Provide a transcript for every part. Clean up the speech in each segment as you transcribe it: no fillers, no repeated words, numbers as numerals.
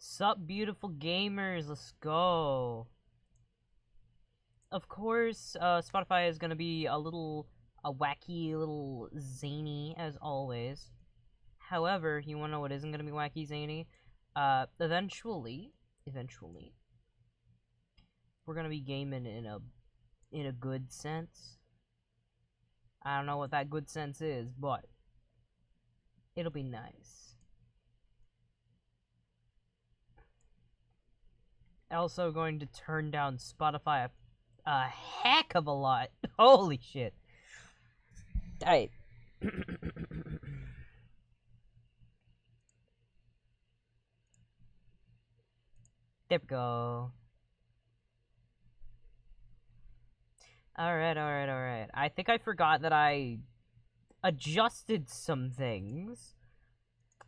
Sup, beautiful gamers, let's go. Of course, Spotify is gonna be a wacky, a little zany, as always. However, you wanna know what isn't gonna be wacky, zany? Eventually, we're gonna be gaming in a good sense. I don't know what that good sense is, but it'll be nice. Also going to turn down Spotify a heck of a lot. Holy shit. Alright. There we go. Alright. I think I forgot that I adjusted some things.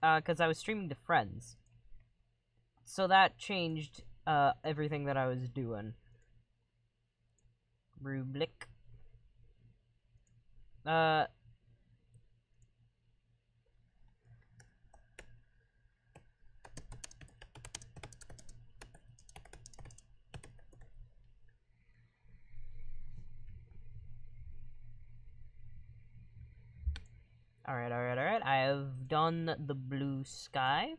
Because I was streaming to friends. So that changed, everything that I was doing. Rublik. Alright. I have done the blue sky.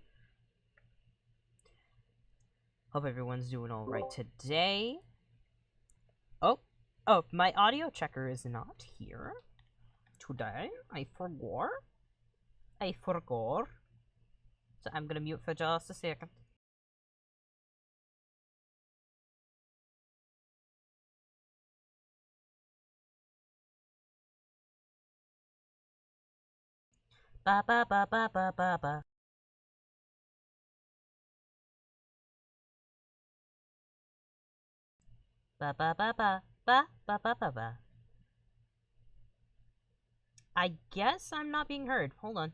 Hope everyone's doing alright today. Oh, my audio checker is not here today. I forgot. So I'm gonna mute for just a second. Ba ba ba ba ba ba ba. Ba ba ba ba ba ba ba ba ba. I guess I'm not being heard. Hold on.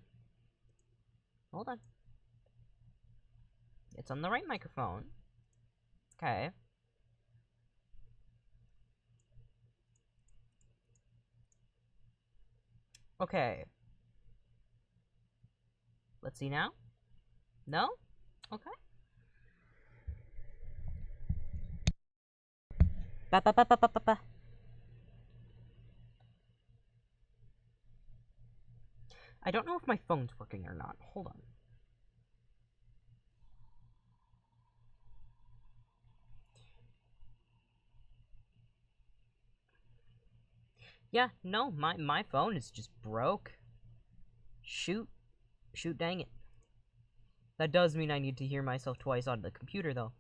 It's on the right microphone. Okay. Okay. Let's see now. No? Okay. Ba ba ba ba ba ba ba. I don't know if my phone's working or not. Hold on. Yeah, no, my phone is just broke. Shoot, dang it. That does mean I need to hear myself twice on the computer, though.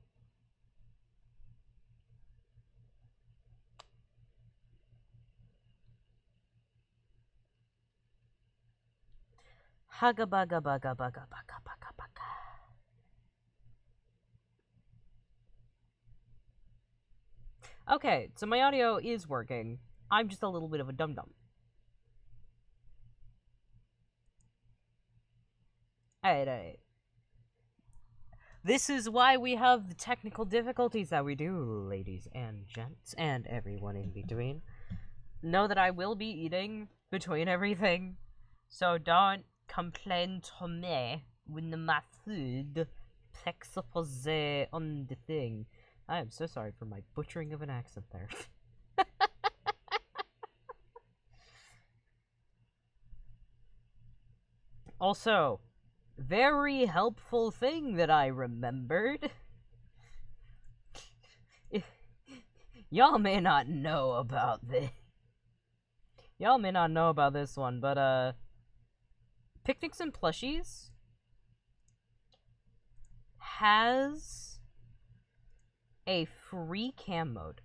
Haga baga baga baga baga baga baga. Okay, so my audio is working. I'm just a little bit of a dum-dum. Alright. This is why we have the technical difficulties that we do, ladies and gents, and everyone in between. Know that I will be eating between everything, so don't complain to me when my food picks up on the thing. I am so sorry for my butchering of an accent there. Also, very helpful thing that I remembered. Y'all may not know about this. Y'all may not know about this one, but, Picnics and Plushies has a free cam mode.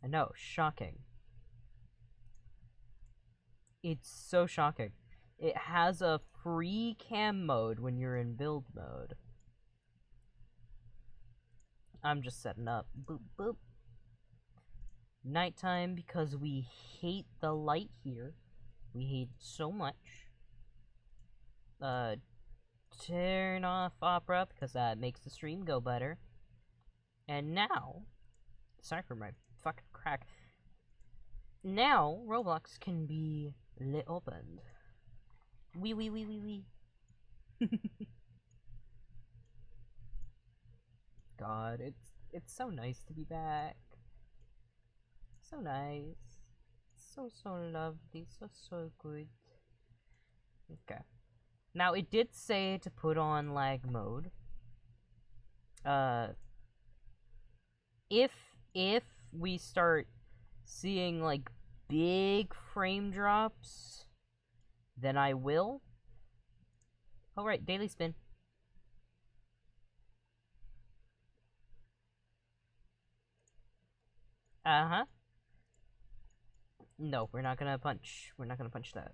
I know, shocking. It's so shocking. It has a free cam mode when you're in build mode. I'm just setting up. Boop, boop. Nighttime, because we hate the light here. We hate it so much. Turn off Opera, because that makes the stream go better. And now, sorry for my fucking crack. Now, Roblox can be lit opened. Wee. god, it's so nice to be back. So nice. So lovely, so good. Okay. Now it did say to put on lag mode. If we start seeing like big frame drops, then I will. Oh right, daily spin. Uh-huh. No, we're not gonna punch. We're not gonna punch that.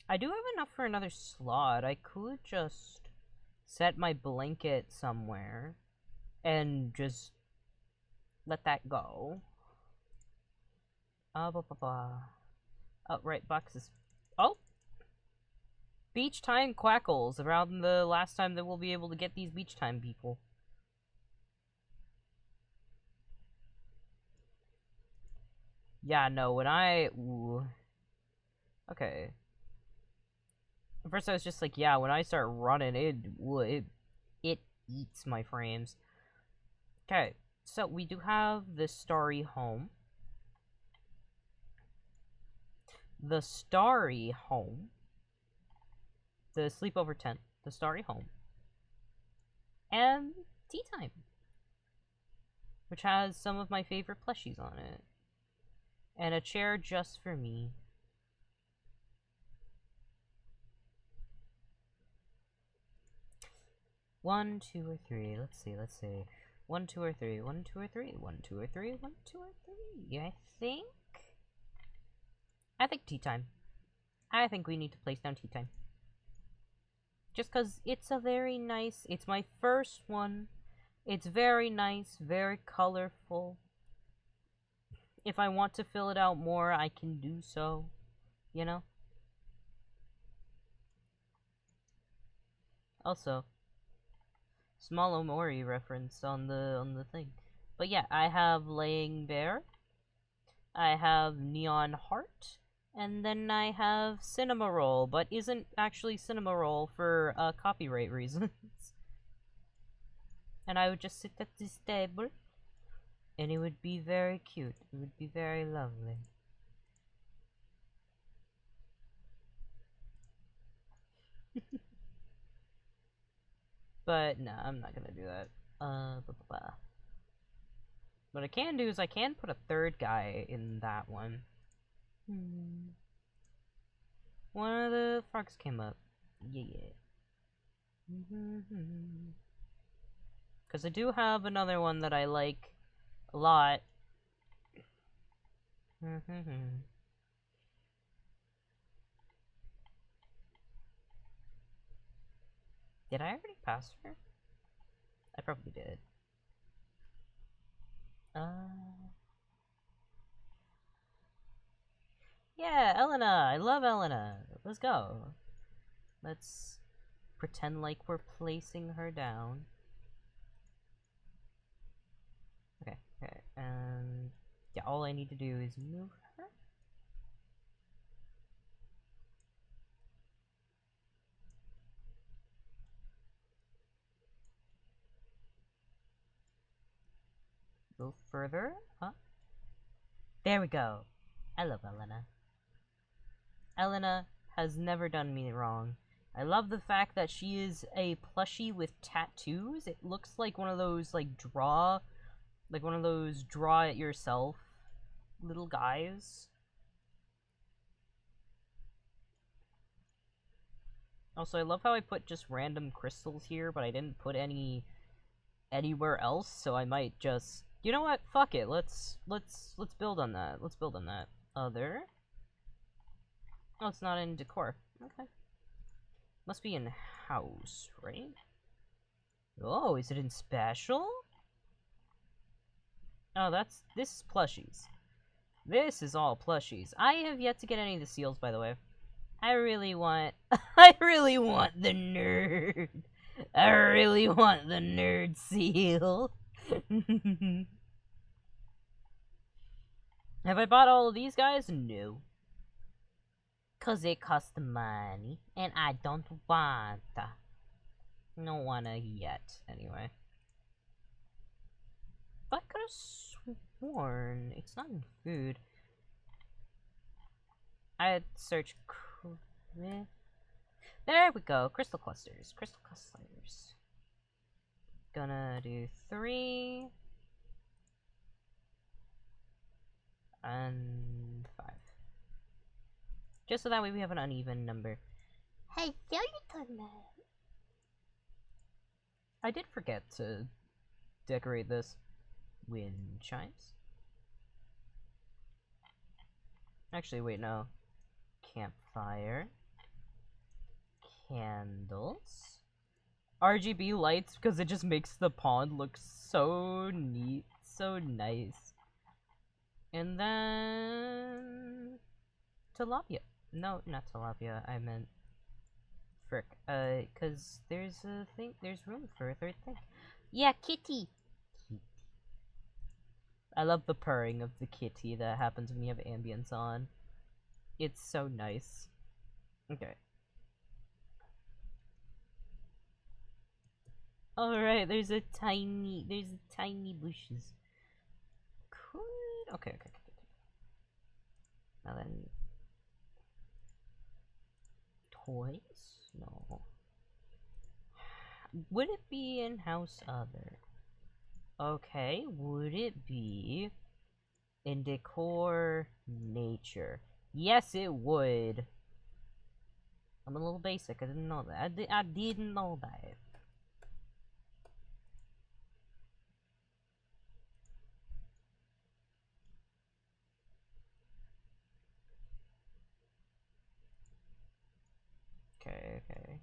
I do have enough for another slot. I could just set my blanket somewhere and just let that go. Oh, right, boxes. Oh! Beach time quackles around the last time that we'll be able to get these beach time people. Yeah, no, when I... Ooh. Okay. At first I was just like, yeah, when I start running, it eats my frames. Okay, so we do have the Starry Home. The Starry Home. The Sleepover Tent. The Starry Home. And Tea Time. Which has some of my favorite plushies on it. And a chair just for me. One, two, or three. Let's see. 1, 2, or 3. 1, 2, or 3. 1, 2, or 3. 1, 2, or 3. I think Tea Time. I think we need to place down Tea Time. Just because it's a very nice... It's my first one. It's very nice, very colorful. If I want to fill it out more, I can do so. You know? Also, small Omori reference on the thing. But yeah, I have Laying Bear. I have Neon Heart. And then I have Cinema Roll, but isn't actually Cinema Roll for copyright reasons. And I would just sit at this table, and it would be very cute. It would be very lovely. But no, I'm not gonna do that. What I can do is I can put a third guy in that one. One of the frogs came up. Yeah. Because I do have another one that I like a lot. Did I already pass her? I probably did. Yeah, Elena! I love Elena! Let's go. Let's pretend like we're placing her down. Okay, and yeah, all I need to do is move her. A little further, huh? There we go. I love Elena. Elena has never done me wrong. I love the fact that she is a plushie with tattoos. It looks like one of those, like, draw it yourself little guys. Also, I love how I put just random crystals here, but I didn't put any anywhere else, so I might just... You know what? Fuck it. Let's build on that. Let's build on that. Other... Oh, it's not in decor. Okay. Must be in house, right? Oh, is it in special? Oh, this is plushies. This is all plushies. I have yet to get any of the seals, by the way. I really want the nerd. I really want the nerd seal. Have I bought all of these guys? No. 'Cause it costs money, and I don't wanna yet, anyway. But I could've sworn it's not in food. I had searched. There we go. Crystal clusters. Crystal clusters. Gonna do 3 and 5. Just so that way we have an uneven number. Hey, so you talking about? I did forget to decorate this. Wind chimes. Actually, wait, no. Campfire. Candles. RGB lights, because it just makes the pond look so neat, so nice. And then... tilapia. No, not tilapia, I meant... frick. Because there's room for a third thing. Yeah, kitty! Kitty. I love the purring of the kitty that happens when you have ambience on. It's so nice. Okay. Alright, there's tiny bushes. Cool. Okay. Now then... toys? No. Would it be in house other? Okay, would it be in decor nature? Yes, it would. I'm a little basic. I didn't know that. I didn't know that. Okay.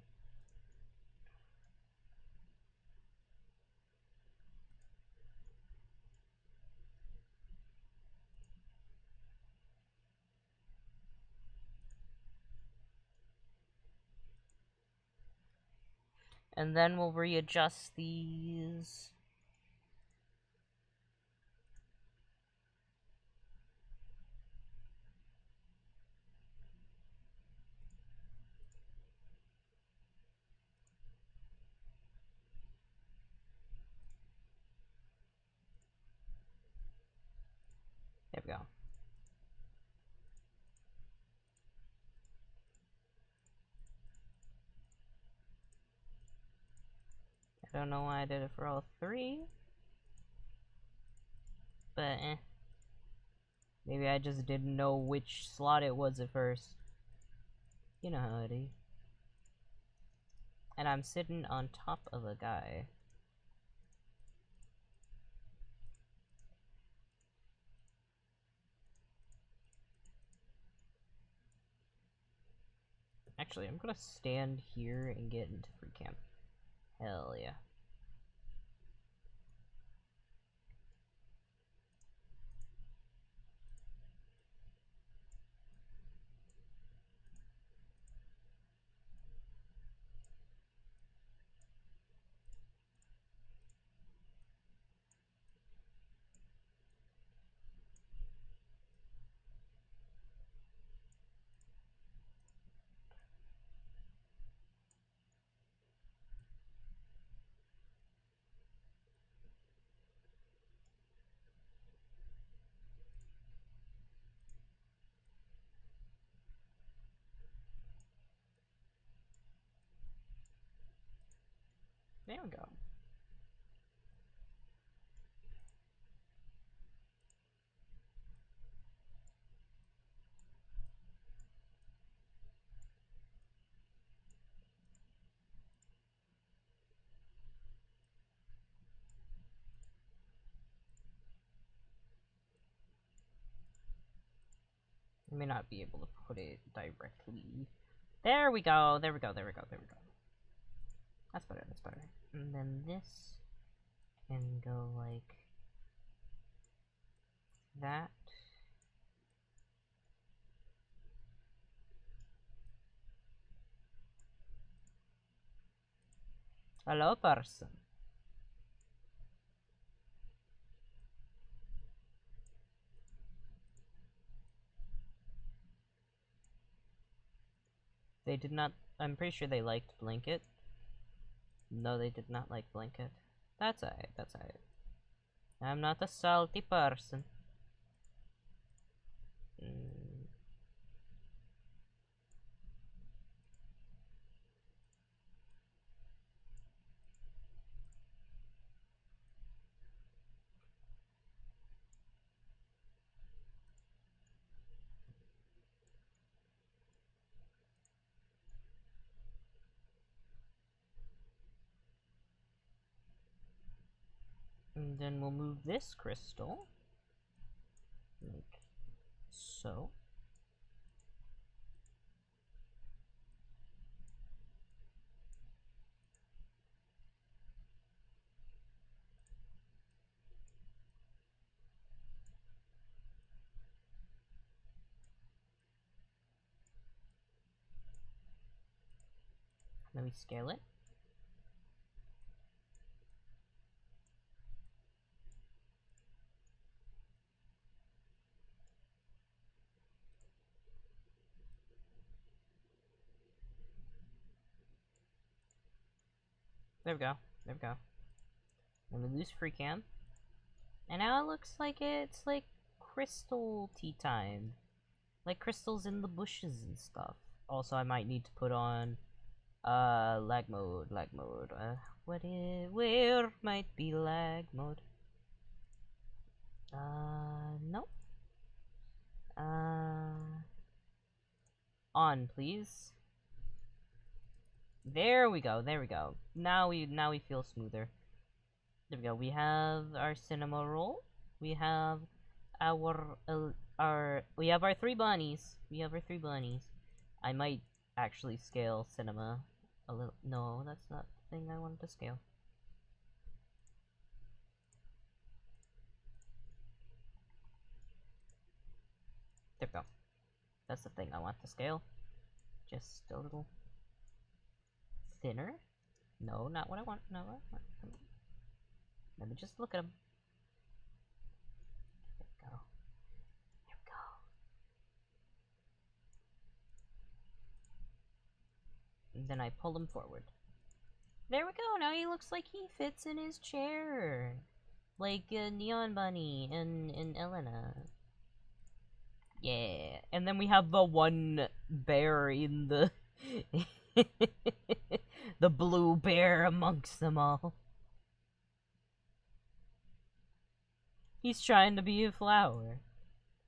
And then we'll readjust these. There we go. I don't know why I did it for all 3. But, maybe I just didn't know which slot it was at first. You know how it is. And I'm sitting on top of a guy. Actually, I'm gonna stand here and get into free camp. Hell yeah. There we go. I may not be able to put it directly. There we go. There we go. That's better. And then this can go like that. Hello, person. They did not. I'm pretty sure they liked Blanket. No, they did not like Blanket. That's alright, that's alright. I'm not a salty person. And then we'll move this crystal. Like so. Then we scale it. There we go. There we go. Then we lose free cam. And now it looks like it's like crystal tea time. Like crystals in the bushes and stuff. Also, I might need to put on lag mode. Where might be lag mode? No. On, please. There we go, there we go. Now we feel smoother. There we go. We have our cinema roll. We have we have our three bunnies. We have our three bunnies. I might actually scale cinema a little. No, that's not the thing I wanted to scale. There we go. That's the thing I want to scale. Just a little thinner. No, not what I want. No, what I want. Let me just look at them. There we go. There we go. And then I pull him forward. There we go. Now he looks like he fits in his chair. Like Neon Bunny and Elena. Yeah. And then we have the one bear in the... the blue bear amongst them all. He's trying to be a flower.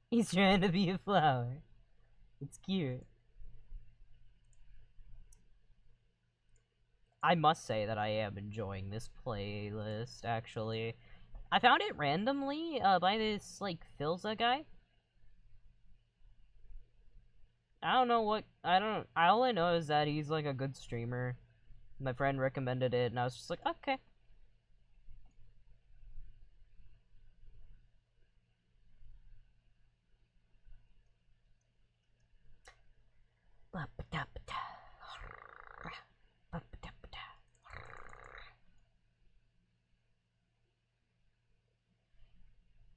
He's trying to be a flower. It's cute. I must say that I am enjoying this playlist, actually. I found it randomly, by this, like, Filza guy. I don't know what, all I know is that he's, like, a good streamer. My friend recommended it, and I was just like, okay.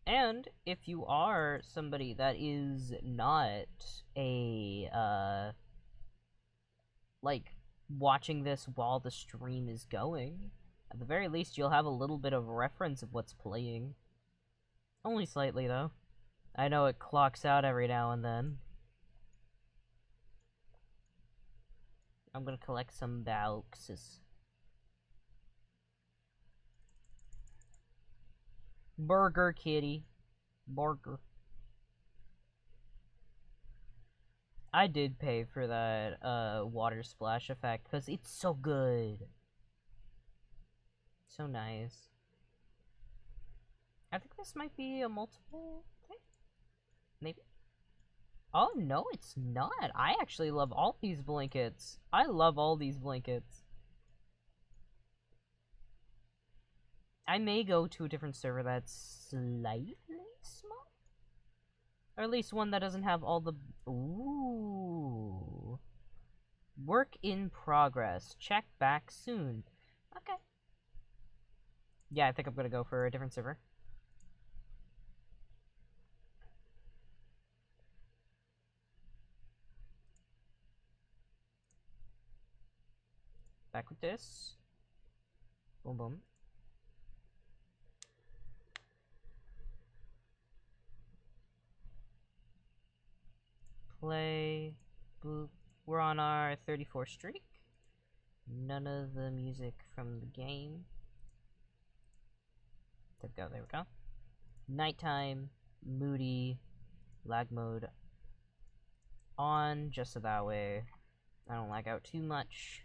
And if you are somebody that is not a, like, watching this while the stream is going, at the very least you'll have a little bit of reference of what's playing. Only slightly, though. I know it clocks out every now and then. I'm gonna collect some Bauxes. Burger Kitty. Burger. I did pay for that water splash effect because it's so good. So nice. I think this might be a multiple thing. Maybe. Oh no, it's not. I actually love all these blankets. I love all these blankets. I may go to a different server that's slightly small. Or at least one that doesn't have all the... Ooh. Work in progress. Check back soon. Okay. Yeah, I think I'm gonna go for a different server. back with this. Boom, boom. Play. Boop. We're on our 34th streak. None of the music from the game. There we go, there we go. Nighttime, moody, lag mode on, just so that way I don't lag out too much.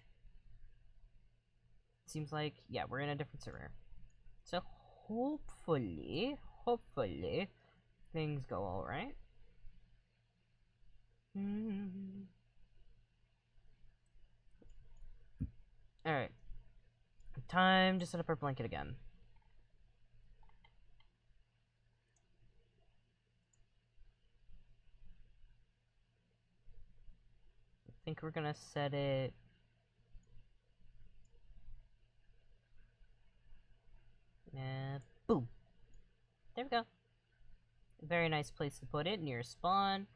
Seems like, yeah, we're in a different server. So hopefully, things go alright. Alright. Time to set up our blanket again. I think we're gonna set it... boom! There we go. A very nice place to put it, near spawn.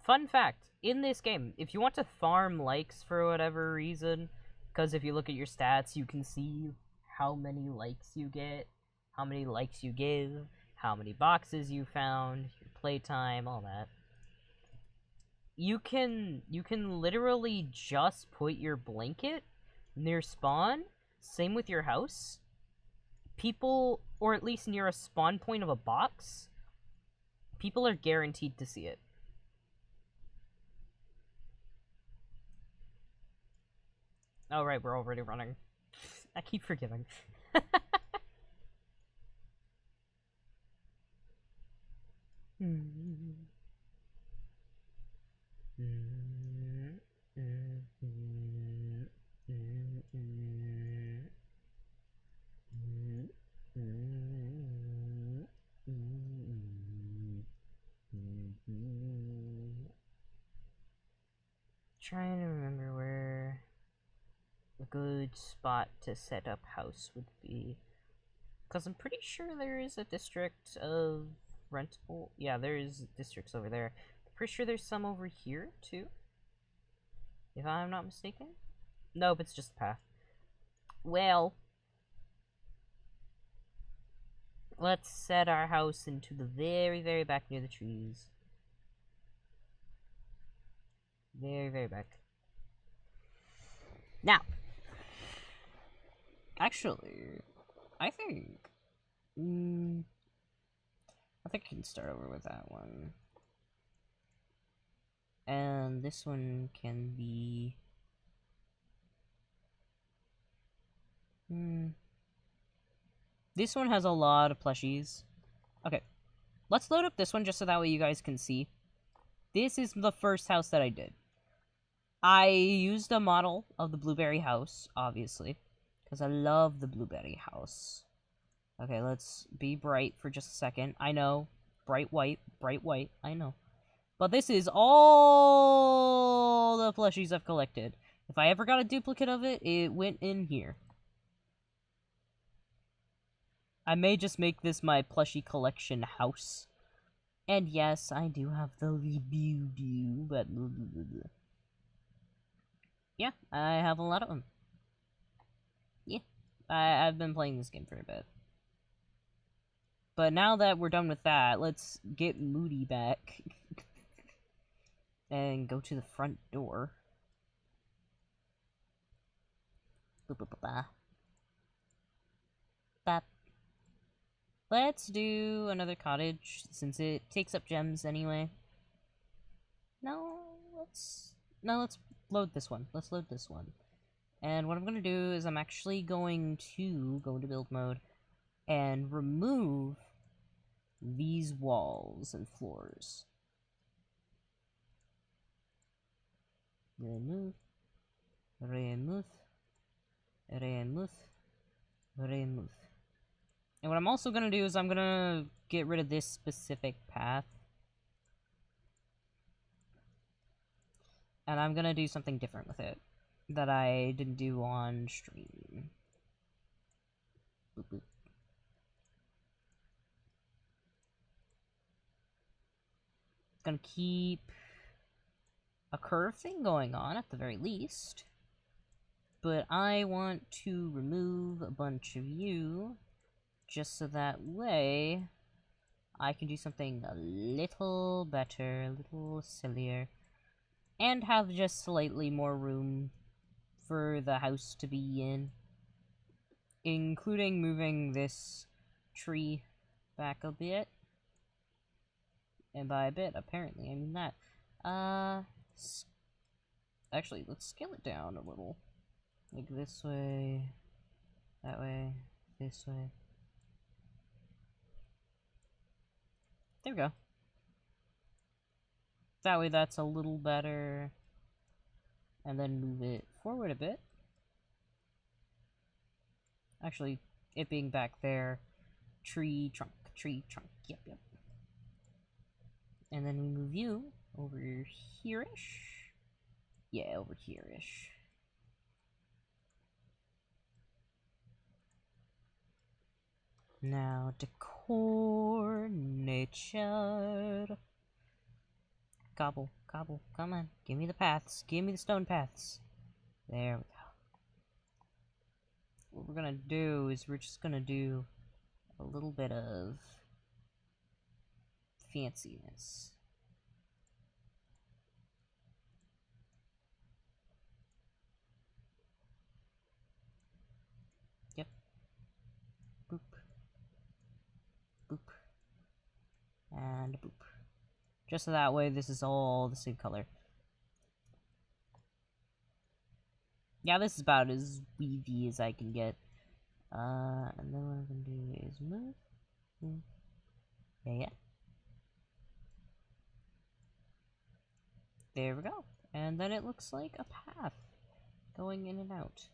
Fun fact, in this game, if you want to farm likes for whatever reason, because if you look at your stats, you can see how many likes you get, how many likes you give, how many boxes you found, your playtime, all that. You can literally just put your blanket near spawn, same with your house. People, or at least near a spawn point of a box, people are guaranteed to see it. Oh, right, we're already running. I keep forgetting. Trying to remember where a good spot to set up house would be. Because I'm pretty sure there is a district of rental. Yeah, there is districts over there. I'm pretty sure there's some over here, too. If I'm not mistaken. Nope, it's just a path. Well, let's set our house into the very, very back near the trees. Very, very back. Now, actually, I think I can start over with that one. And this one can be... This one has a lot of plushies. Okay, let's load up this one just so that way you guys can see. This is the first house that I did. I used a model of the blueberry house, obviously, because I love the blueberry house. Okay, let's be bright for just a second. I know, bright white, I know. But this is all the plushies I've collected. If I ever got a duplicate of it, it went in here. I may just make this my plushie collection house. And yes, I do have the review, but... yeah, I have a lot of them. Yeah, I've been playing this game for a bit. But now that we're done with that, let's get Moody back. And go to the front door. Let's do another cottage, since it takes up gems anyway. Let's load this one. Let's load this one. And what I'm going to do is I'm actually going to go into build mode and remove these walls and floors. Remove. And what I'm also going to do is I'm going to get rid of this specific path. And I'm going to do something different with it that I didn't do on stream. Boop, boop. Gonna keep a curve thing going on at the very least. But I want to remove a bunch of you, just so that way I can do something a little better, a little sillier, and have just slightly more room for the house to be in, including moving this tree back a bit. And by a bit, apparently, I mean that. Actually, let's scale it down a little. Like this way, that way, this way. There we go. That way that's a little better. And then move it forward a bit. Actually, it being back there. Tree trunk, yep. And then we move you over here-ish. Yeah, over here-ish. Now, decor, nature. Cobble, come on. Give me the paths. Give me the stone paths. There we go. What we're gonna do is we're just gonna do a little bit of fanciness. Yep. Boop. Boop. And boop. Just so that way this is all the same color. Yeah, this is about as weavy as I can get. And then what I'm gonna do is move. Yeah. There we go. And then it looks like a path going in and out.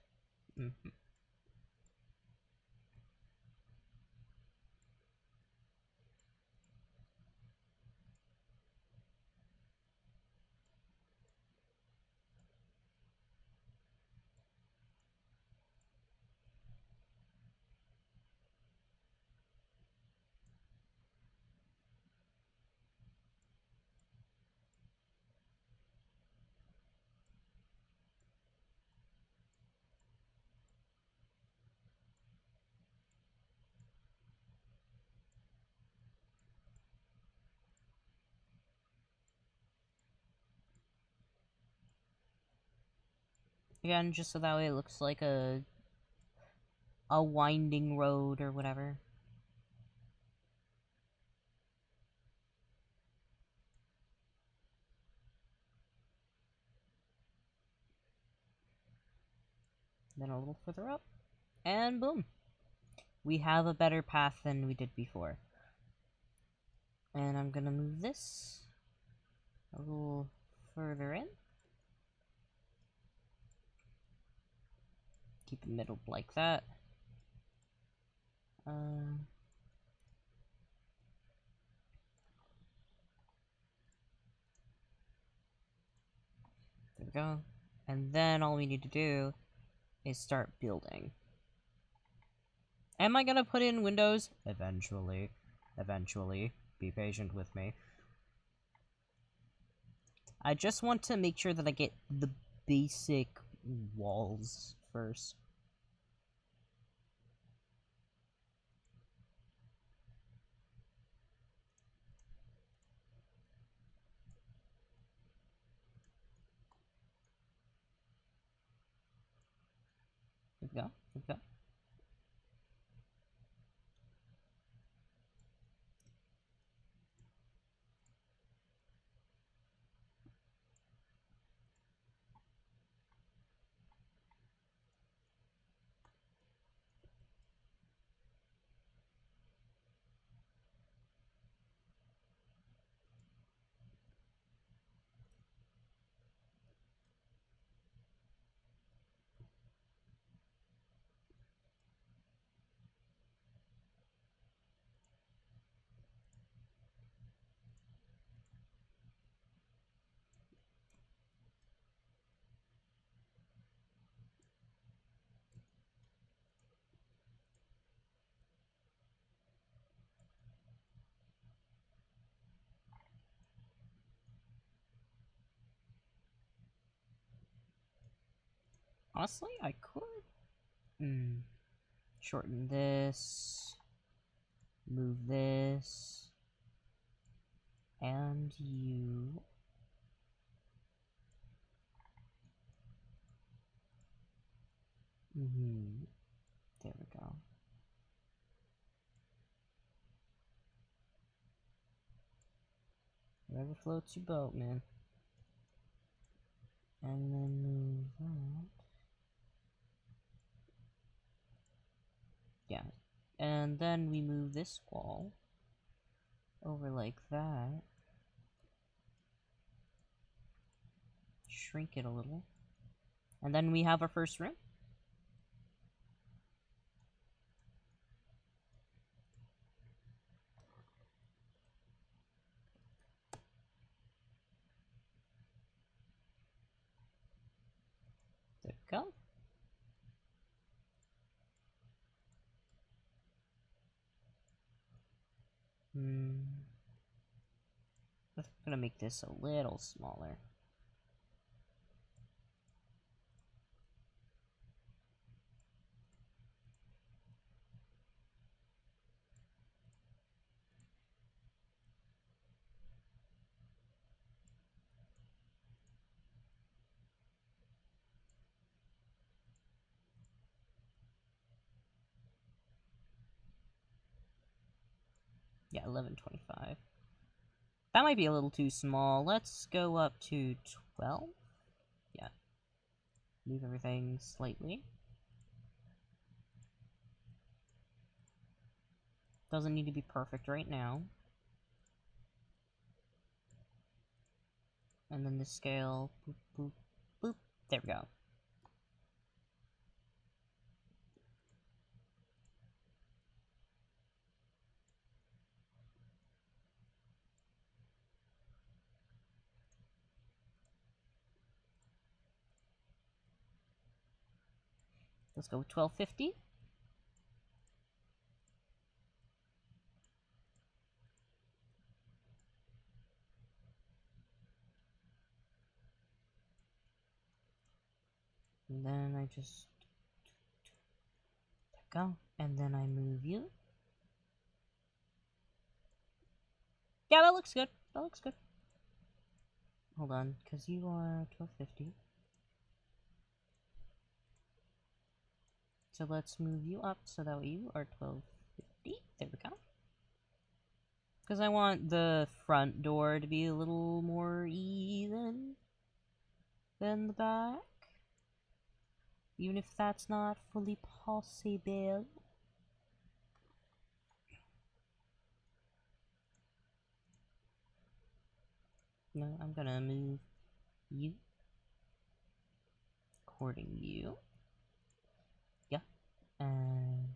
Again, just so that way it looks like a winding road or whatever. Then a little further up, and boom. We have a better path than we did before. And I'm gonna move this a little further in. Keep it middle like that. There we go. And then all we need to do is start building. Am I gonna put in windows? Eventually. Eventually. Be patient with me. I just want to make sure that I get the basic walls first. Here we go. Here we go. Honestly, I could shorten this, move this, and you. There we go. Whatever floats your boat, man. And then move that. Yeah. And then we move this wall over like that. Shrink it a little. And then we have our first room. There we go. I'm gonna make this a little smaller. Yeah, 1125. That might be a little too small. Let's go up to 12. Yeah. Move everything slightly. Doesn't need to be perfect right now. And then the scale. Boop, boop, boop. There we go. Let's go with 1250. And then I just... There we go. And then I move you. Yeah, that looks good. That looks good. Hold on, because you are 1250. So let's move you up so that way you are 1250. There we go. Because I want the front door to be a little more even than the back. Even if that's not fully possible. No, I'm gonna move you. According you. Yeah. And...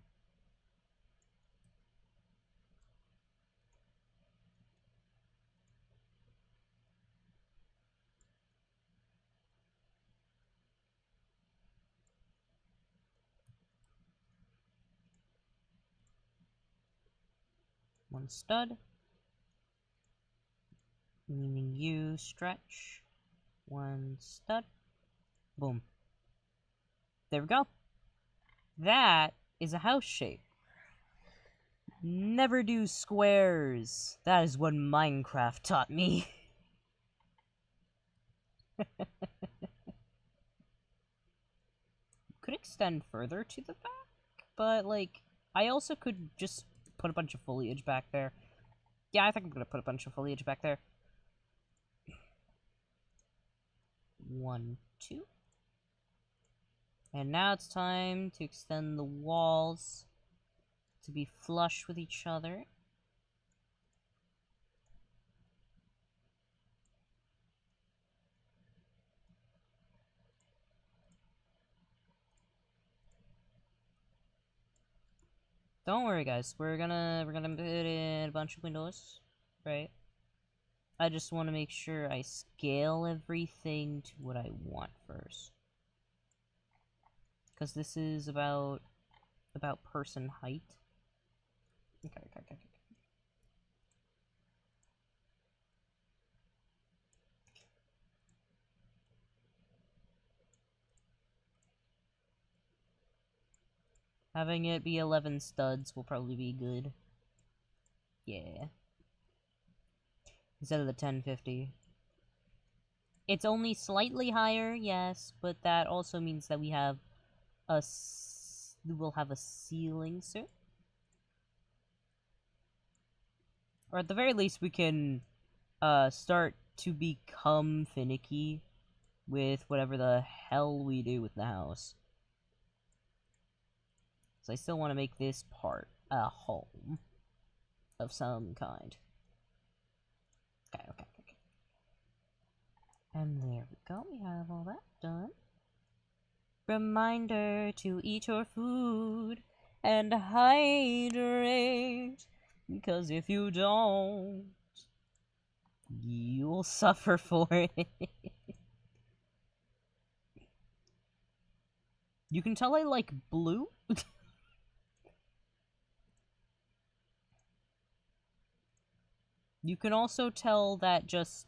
one stud. Meaning you stretch. One stud. Boom. There we go. That is a house shape. Never do squares. That is what Minecraft taught me. Could extend further to the back, but like I also could just put a bunch of foliage back there. Yeah, I think I'm gonna put a bunch of foliage back there. 1, 2. And now it's time to extend the walls to be flush with each other. Don't worry, guys. We're gonna put in a bunch of windows, right? I just want to make sure I scale everything to what I want first, because this is about person height. Okay. Having it be 11 studs will probably be good. Yeah. Instead of the 1050. It's only slightly higher, yes, but that also means that we have we'll have a ceiling soon. Or at the very least, we can start to become finicky with whatever the hell we do with the house. So I still want to make this part a home of some kind. Okay. And there we go, we have all that done. Reminder to eat your food and hydrate, because if you don't, you'll suffer for it. You can tell I like blue. You can also tell that just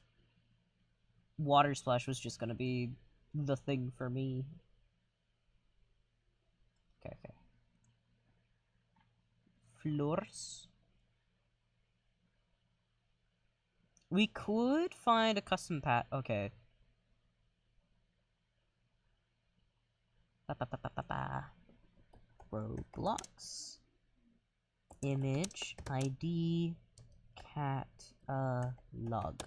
water splash was just gonna be the thing for me. Okay. Floors. We could find a custom pat. Okay. Roblox. Image ID cat log.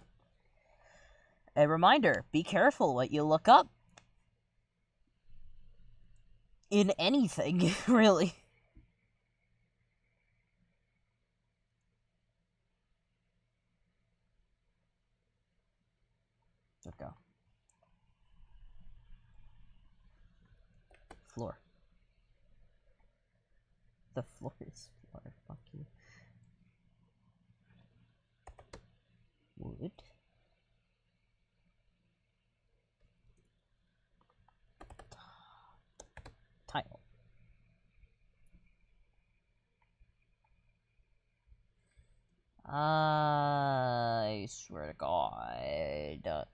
A reminder, be careful what you look up. In anything, really. Let's go. Floor. The floor is floor. Fuck you. Wood. Tile. I swear to God.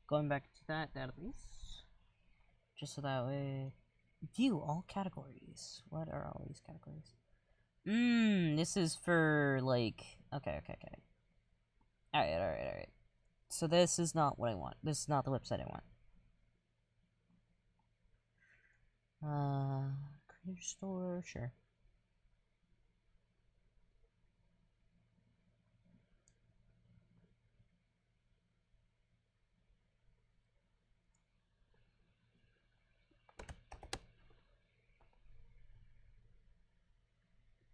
Going back to that database. Just so that way. View all categories. What are all these categories? This is for, like... Okay. Alright. So this is not what I want. This is not the website I want. Creator store, sure.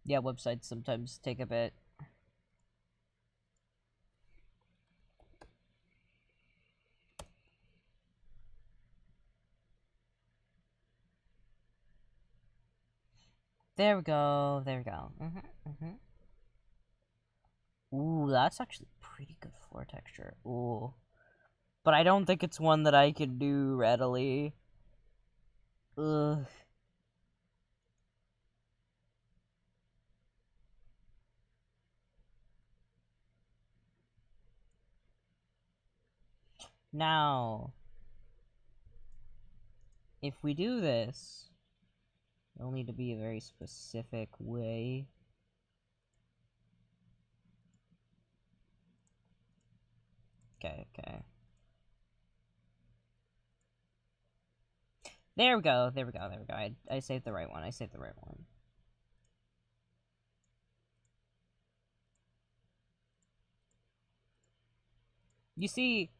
Yeah, websites sometimes take a bit. There we go. Ooh, that's actually pretty good floor texture. Ooh. But I don't think it's one that I can do readily. Ugh. Now, if we do this, it'll need to be a very specific way. Okay. There we go. I saved the right one. You see,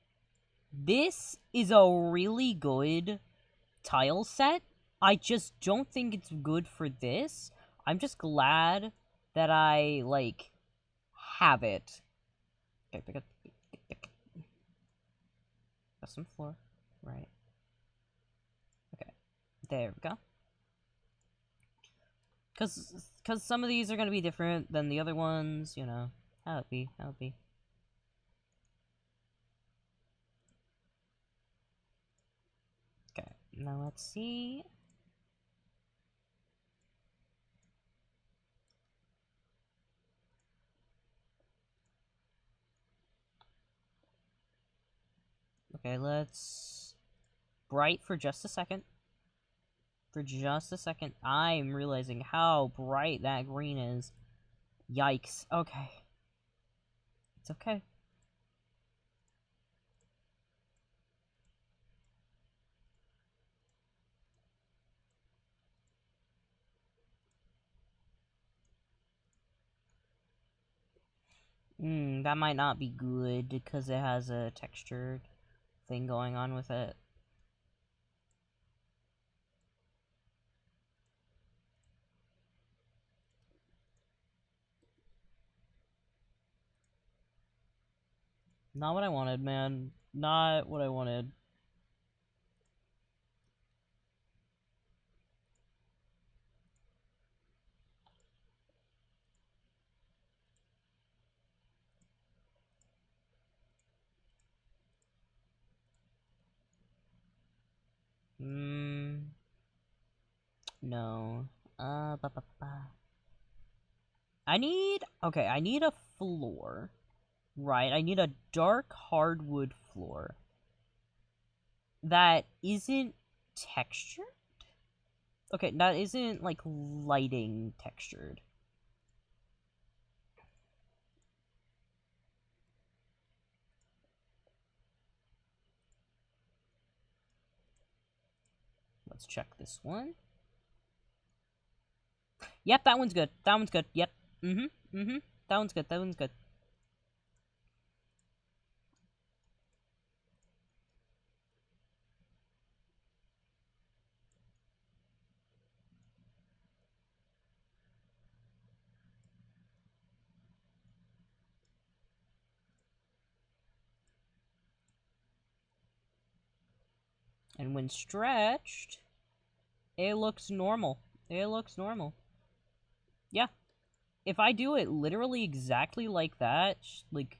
this is a really good tile set. I just don't think it's good for this. I'm just glad that I, like, have it. Okay, pick up. Custom floor. Right. Okay. There we go. Cause some of these are gonna be different than the other ones, you know. How it be. Okay, now let's see. Okay, let's bright for just a second. For just a second. I'm realizing how bright that green is. Yikes. Okay. It's okay. That might not be good because it has a textured thing going on with it. Not what I wanted, man. Not what I wanted. No. I need a floor. Right, I need a dark hardwood floor. That isn't textured? Okay, that isn't, like, lighting textured. Let's check this one. Yep, that one's good. That one's good. Yep. That one's good. That one's good. And when stretched, it looks normal. It looks normal. Yeah. If I do it literally exactly like that, like,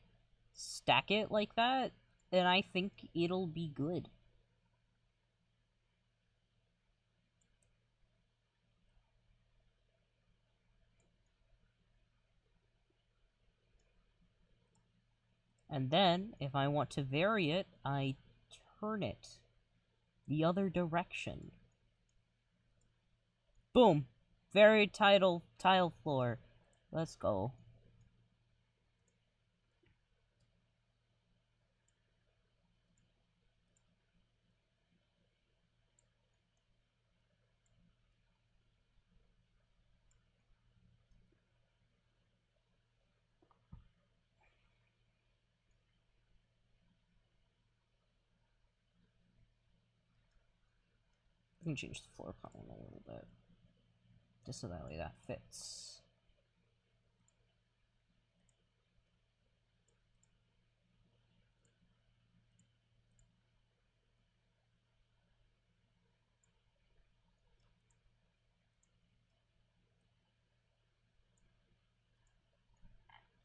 stack it like that, then I think it'll be good. And then, if I want to vary it, I turn it the other direction. Boom! Varied tile floor. Let's go. I can change the floor plan a little bit. Just so that way that fits.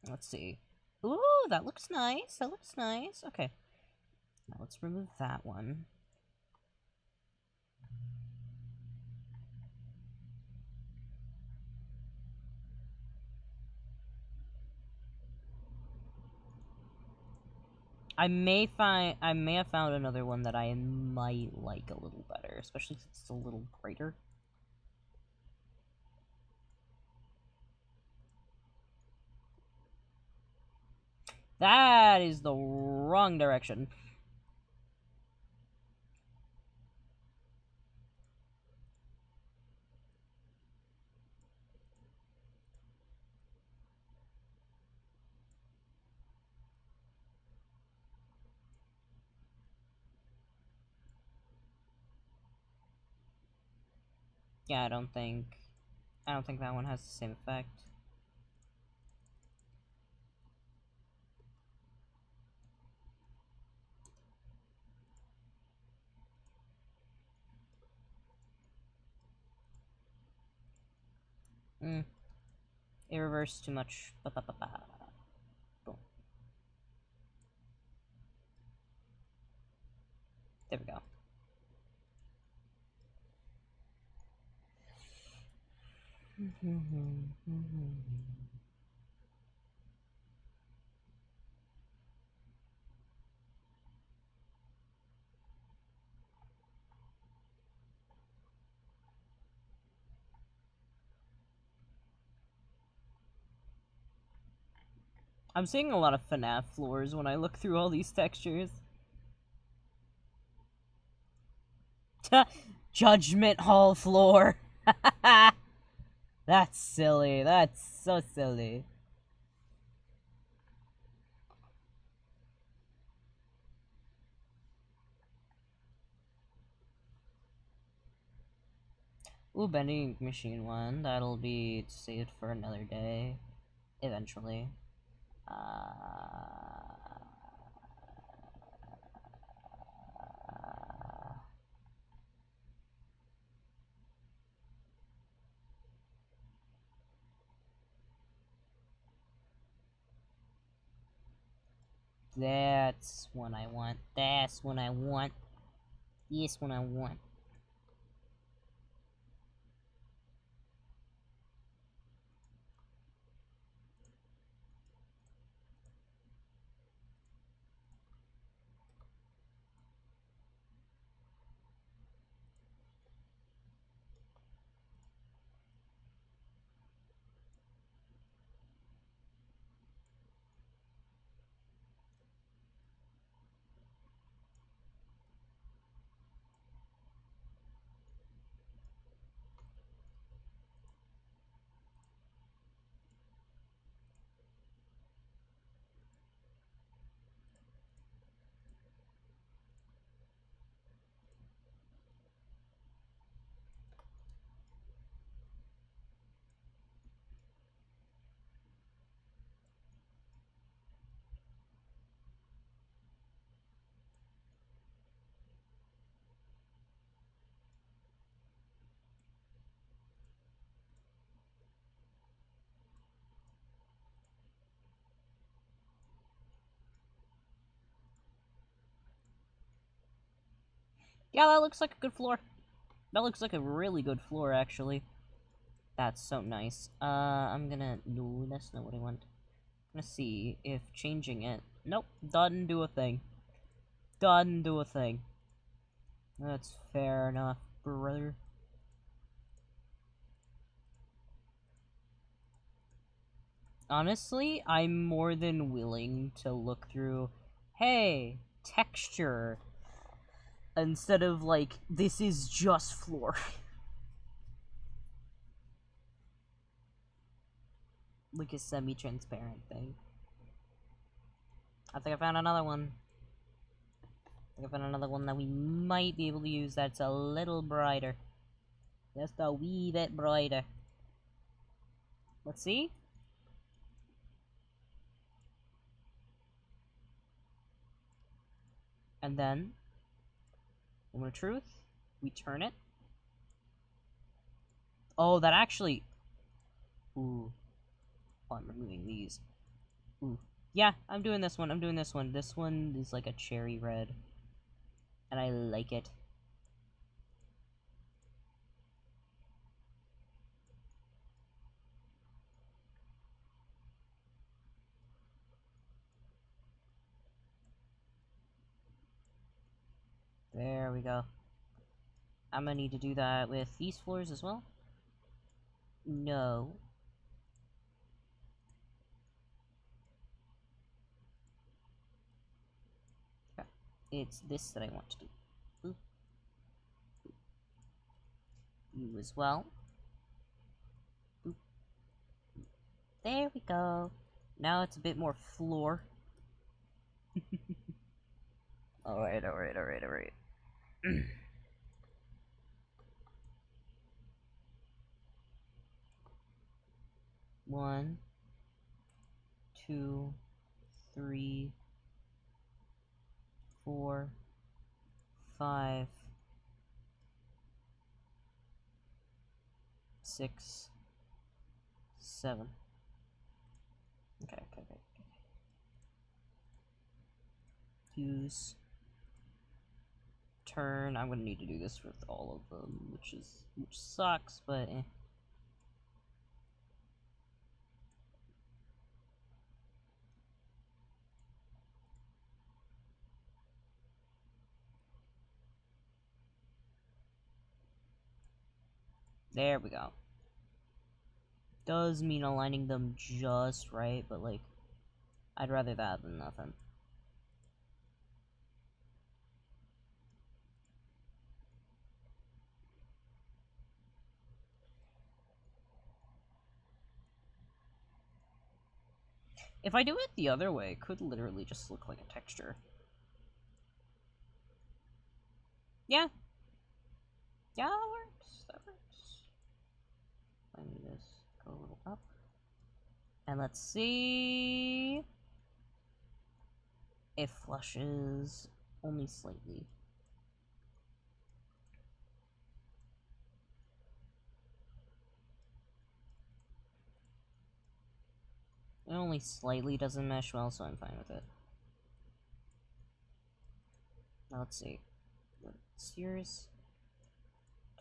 Let's see. Ooh, that looks nice. That looks nice. Okay. Now let's remove that one. I may have found another one that I might like a little better, especially since it's a little brighter. That is the wrong direction. Yeah, I don't think that one has the same effect. It reversed too much. Boom. There we go. I'm seeing a lot of FNAF floors when I look through all these textures. Judgment Hall floor. That's silly. That's so silly. Ooh, vending machine one. That'll be saved for another day. Eventually. That's one I want. That's one I want. This one I want. Yeah, that looks like a good floor. That looks like a really good floor, actually. That's so nice. I'm gonna... No, that's not what I want. I'm gonna see if changing it... Nope, doesn't do a thing. Doesn't do a thing. That's fair enough, brother. Honestly, I'm more than willing to look through... Hey, texture. Instead of, like, this is just floor. Like a semi-transparent thing. I think I found another one. I think I found another one that we might be able to use that's a little brighter. Just a wee bit brighter. Let's see. And then, moment of truth, we turn it. Oh, that actually... Ooh. Oh, I'm removing these. Ooh. Yeah, I'm doing this one. I'm doing this one. This one is like a cherry red. And I like it. There we go. I'm gonna need to do that with these floors as well. No. Okay. It's this that I want to do. Ooh. You as well. Ooh. There we go. Now it's a bit more floor. Alright, alright, alright, alright. 1, 2, 3, 4, 5, 6, 7. Okay. Use. Turn. I'm gonna need to do this with all of them, which sucks, but eh. There we go. Does mean aligning them just right, but like, I'd rather that than nothing. If I do it the other way, it could literally just look like a texture. Yeah. Yeah, that works. That works. Let me just go a little up. And let's see... it flushes only slightly. It only slightly doesn't mesh well, so I'm fine with it. Now let's see. What's yours?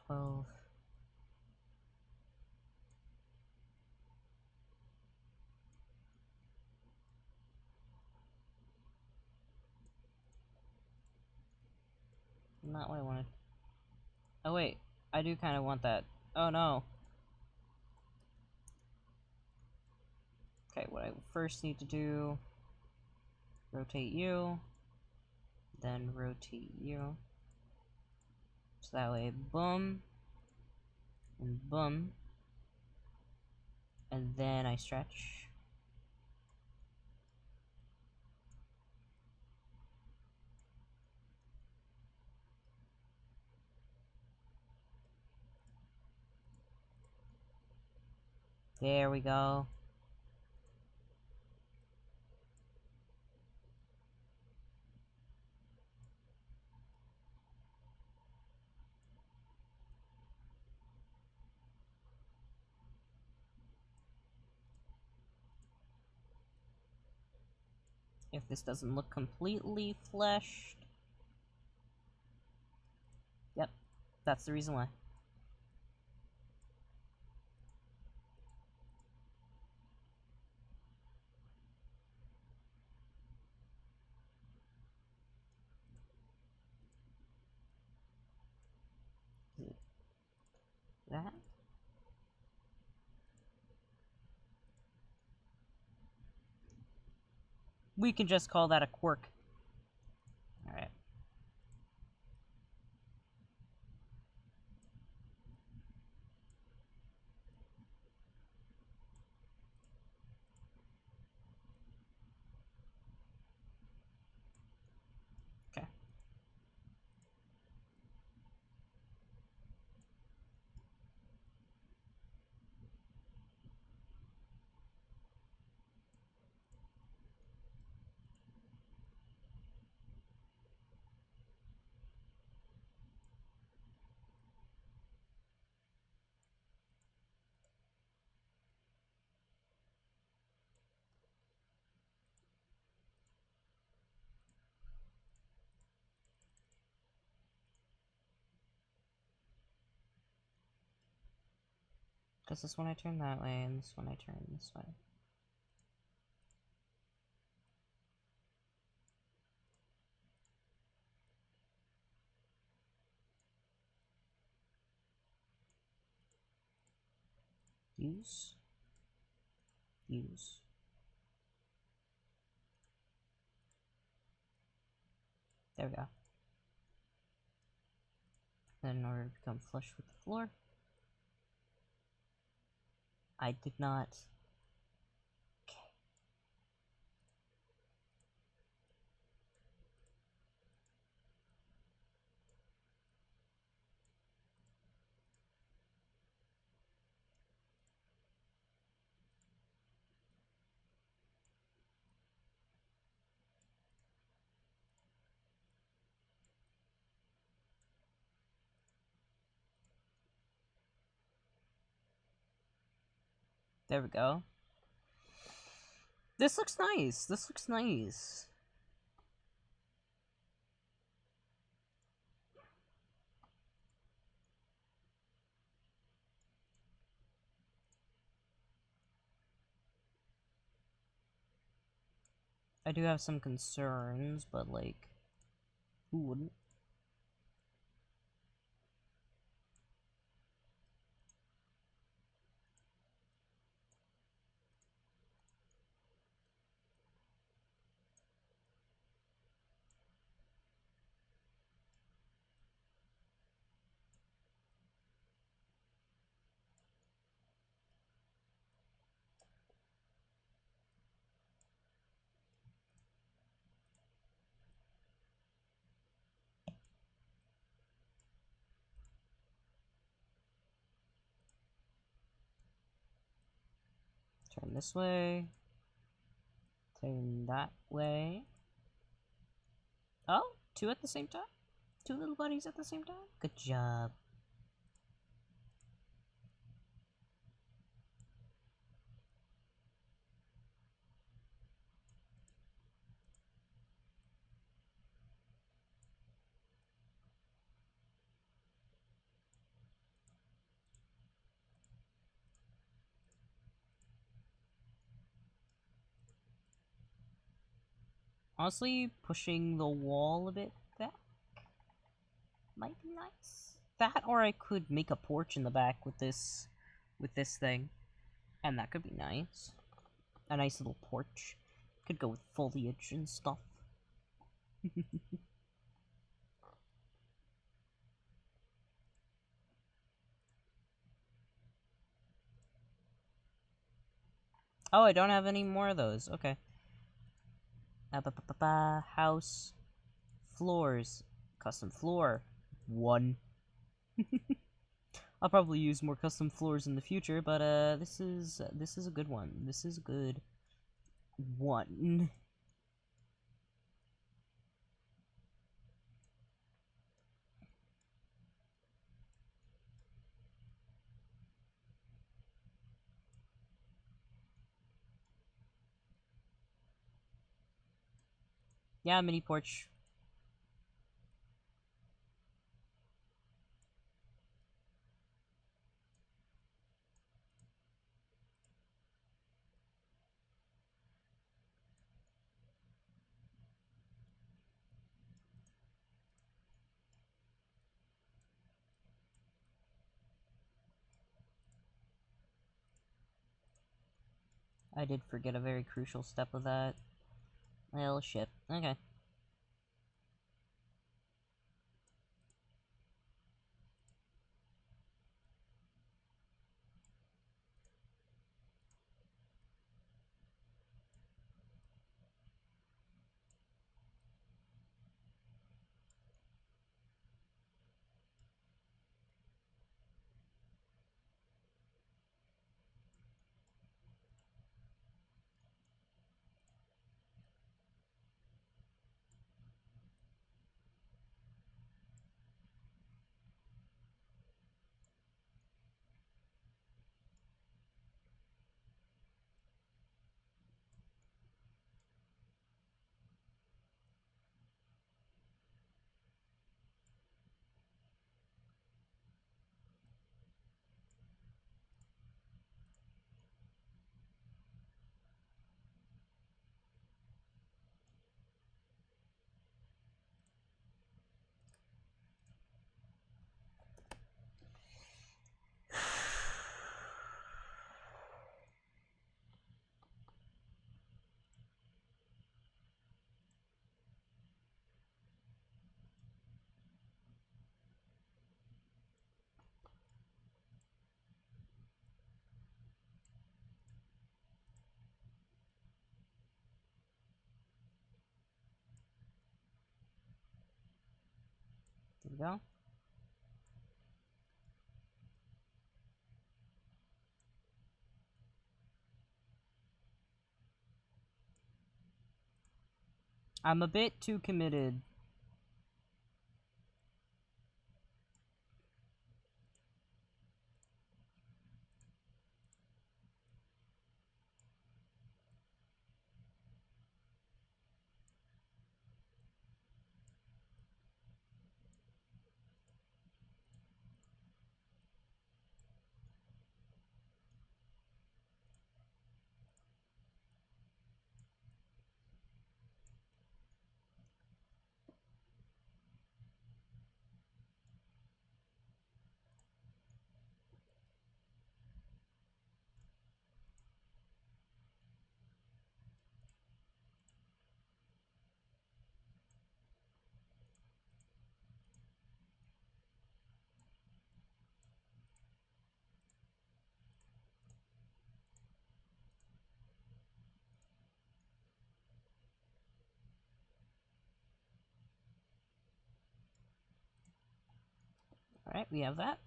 12. Not what I wanted. Oh wait, I do kind of want that. Oh no. Okay, what I first need to do... rotate you. Then rotate you. So that way, boom. And boom. And then I stretch. There we go. If this doesn't look completely fleshed... yep, that's the reason why. That? We can just call that a quirk. Alright. Okay. Because this one I turn that way, and this one I turn this way. Use. Use. There we go. Then in order to become flush with the floor, I did not. Okay. There we go. This looks nice. This looks nice. I do have some concerns, but like, who wouldn't? this way. Turn that way. Oh, two at the same time? Two little buddies at the same time? Good job. Honestly, pushing the wall a bit back might be nice. That, or I could make a porch in the back with this thing. And that could be nice. A nice little porch. Could go with foliage and stuff. Oh, I don't have any more of those. Okay. House. Floors. Custom floor. 1. I'll probably use more custom floors in the future, but this is a good one. This is a good one. Yeah, mini porch. I did forget a very crucial step of that. Well, shit. Okay. There we go. I'm a bit too committed. Alright, we have that.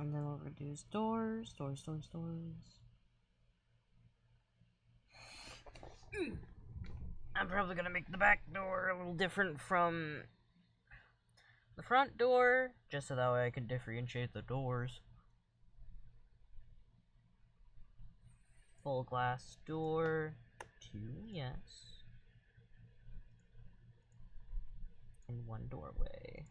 And then we'll reduce doors. I'm probably gonna make the back door a little different from the front door, just so that way I can differentiate the doors. Full glass door, 2, yes. And 1 doorway.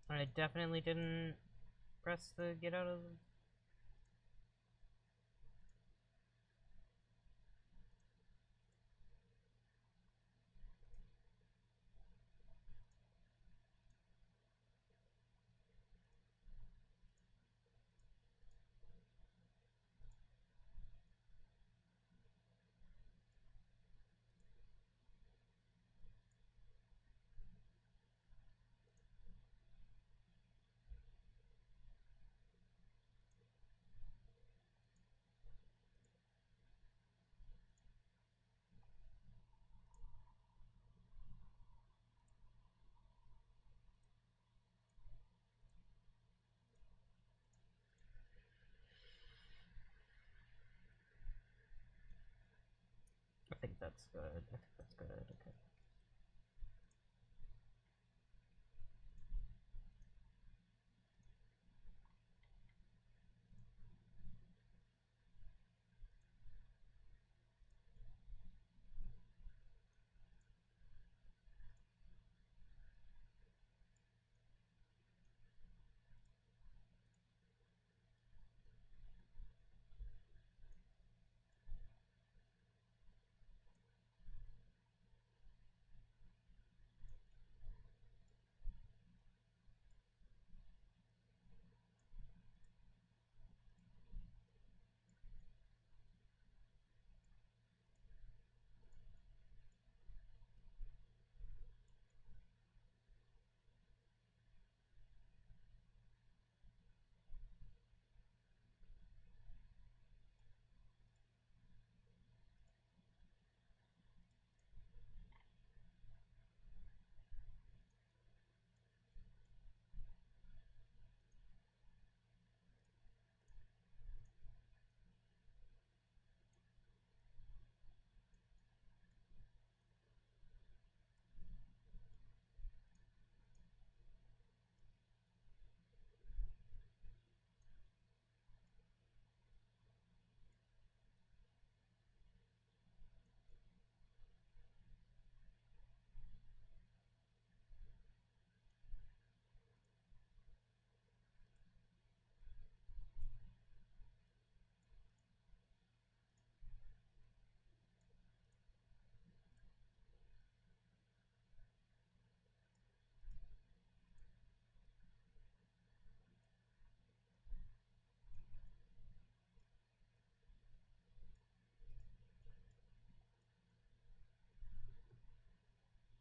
I definitely didn't press the get out of the... I think that's good. Okay.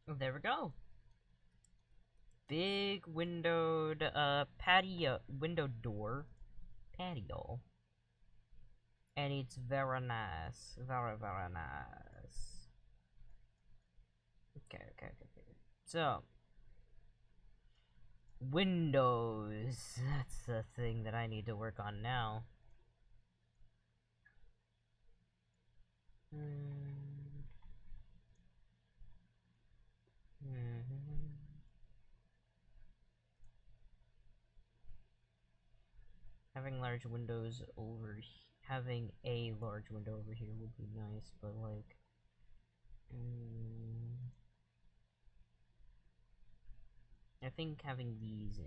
There we go. Big windowed patio window door patio. And it's very nice. Very, very nice. Okay. So windows. That's the thing that I need to work on now. Having large windows over, having a large window over here would be nice, but like, I think having these,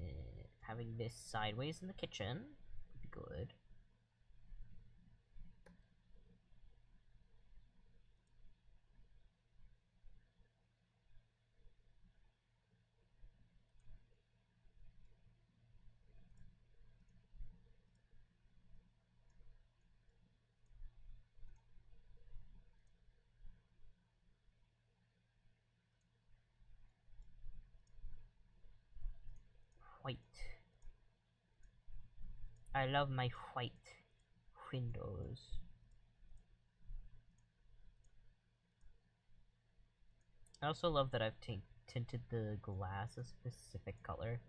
having this sideways in the kitchen would be good. White. I love my white windows. I also love that I've tinted the glass a specific color.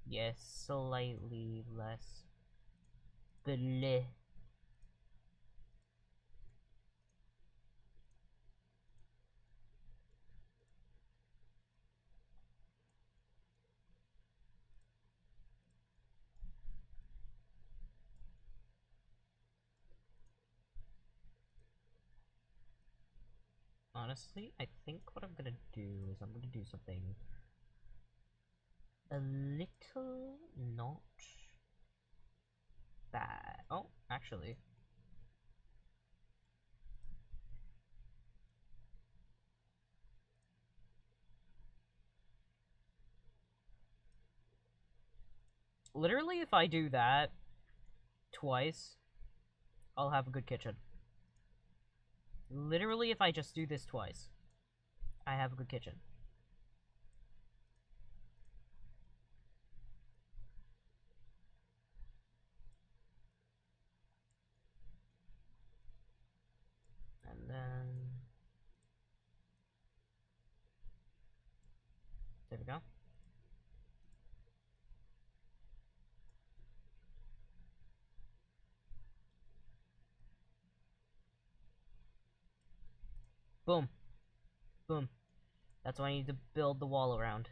Yes, slightly less bleh. Honestly, I think what I'm gonna do is I'm gonna do something a little not bad. Oh, actually. Literally, if I do that twice, I'll have a good kitchen. Literally, if I just do this twice, I have a good kitchen. And then... there we go. Boom. Boom. That's what I need to build the wall around.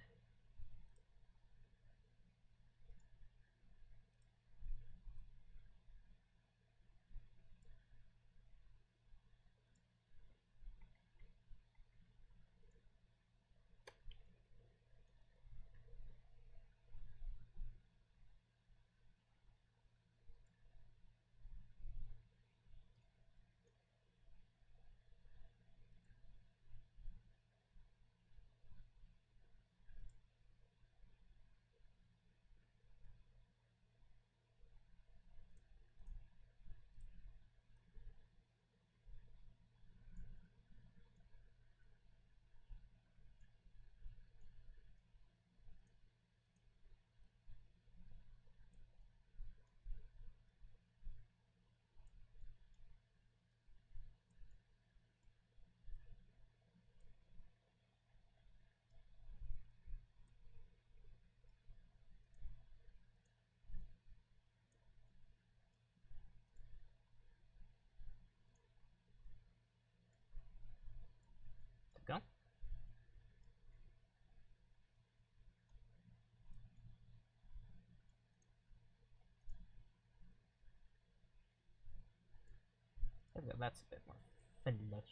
There we go. There we go. That's a bit more flesh.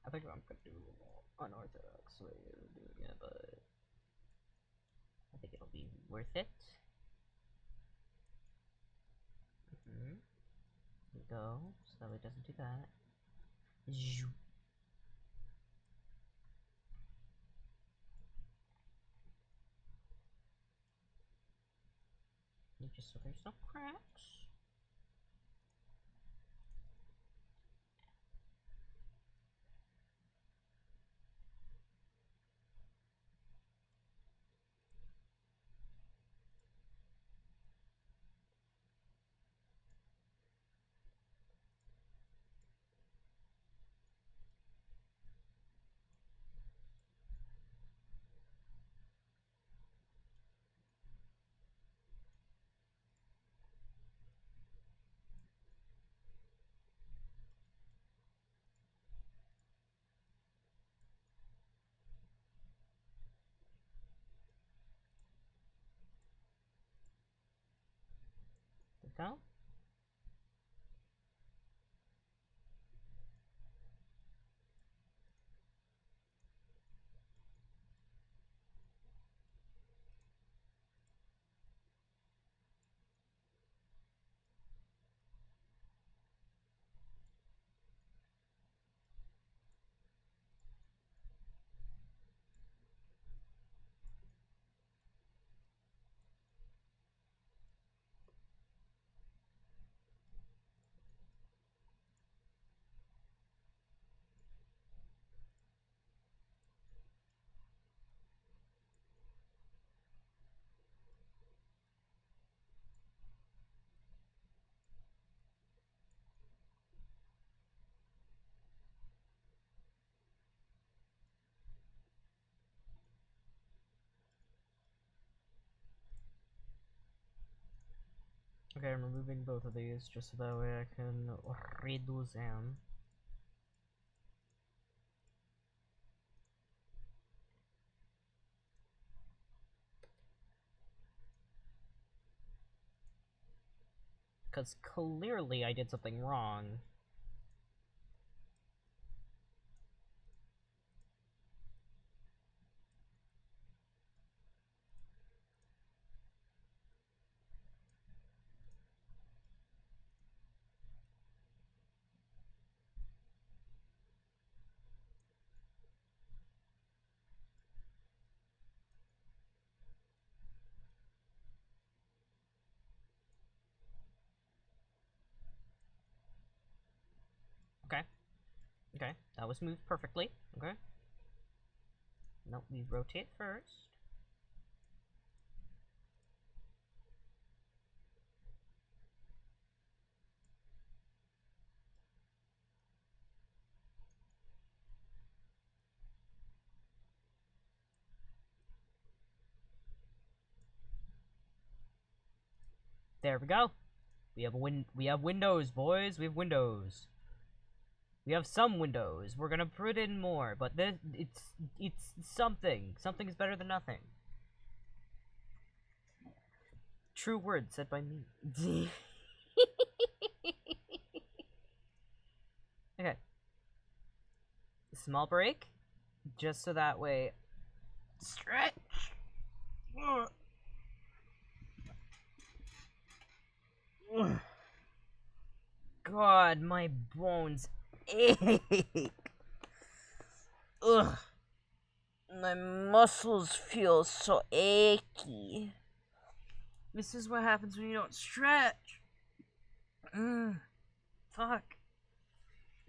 I think I'm gonna do a more unorthodox way of doing it, but I think it'll be worth it. There we go, so it doesn't do that. Just so there's no cracks. Go. Okay, I'm removing both of these just so that way I can redo them. Because clearly I did something wrong. Okay. Okay, that was moved perfectly. Okay. Nope, we rotate first. There we go. We have windows, boys. We have windows. We have some windows. We're gonna put in more, but this it's something. Something is better than nothing. True words said by me. Okay. Small break, just so that way. Stretch. God, my bones ache. Ugh. My muscles feel so achy. This is what happens when you don't stretch. Fuck.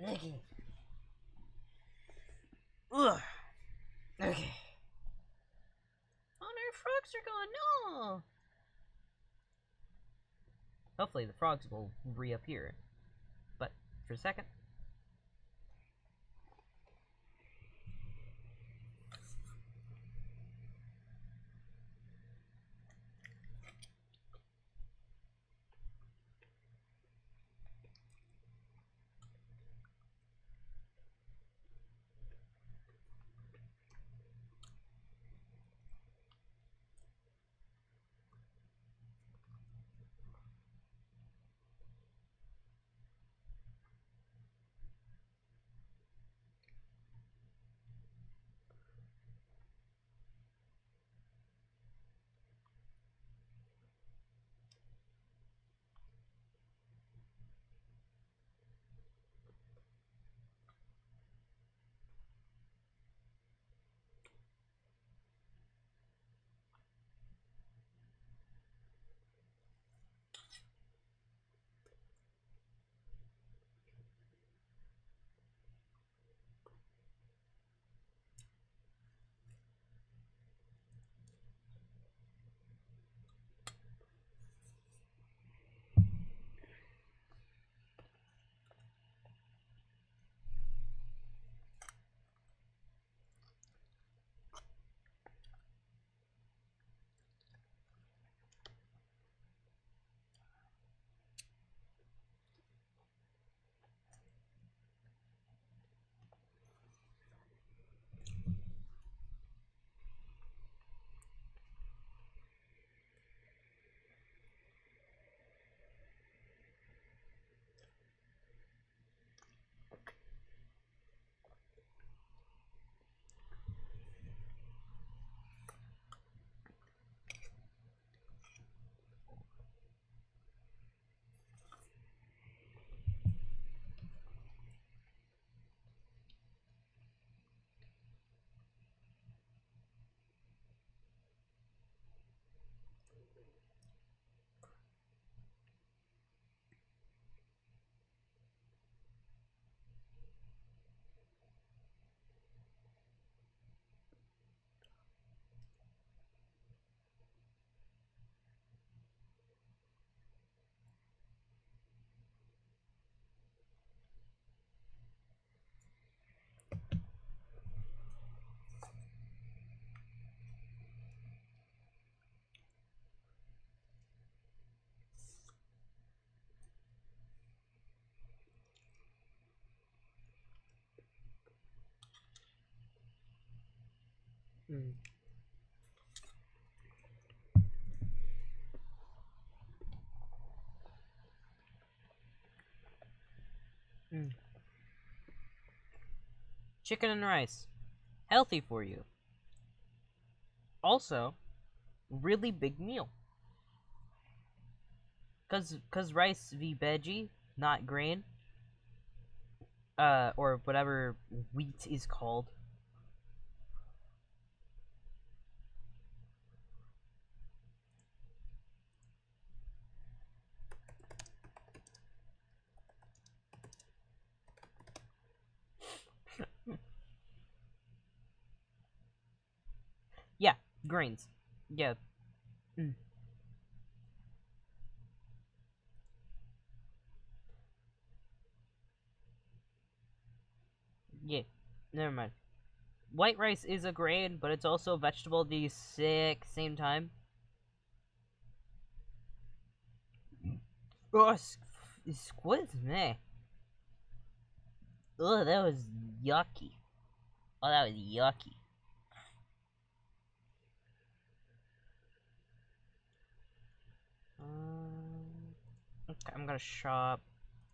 Okay. Ugh. Okay. Oh, our frogs are gone. No. Hopefully the frogs will reappear. But for a second. Mm. Mm. Chicken and rice. Healthy for you. Also, really big meal. Cause rice v veggie, not grain. Or whatever wheat is called. Yeah, grains. Yeah. Mm. Yeah. Never mind. White rice is a grain, but it's also a vegetable at the same time. Oh, excuse me. Oh, that was yucky. Oh, that was yucky. Okay, I'm gonna shop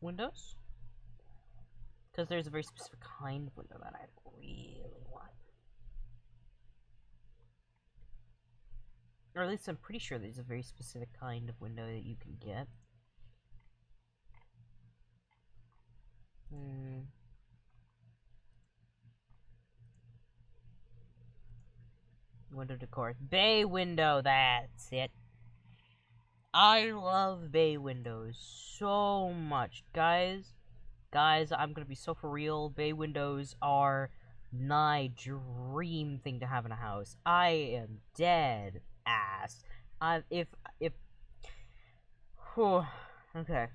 windows. Because there's a very specific kind of window that I really want. Or at least I'm pretty sure there's a very specific kind of window that you can get. Window decor. Bay window, that's it. I love bay windows so much. Guys, I'm gonna be so for real. Bay windows are my dream thing to have in a house. I am dead ass. If whew, okay.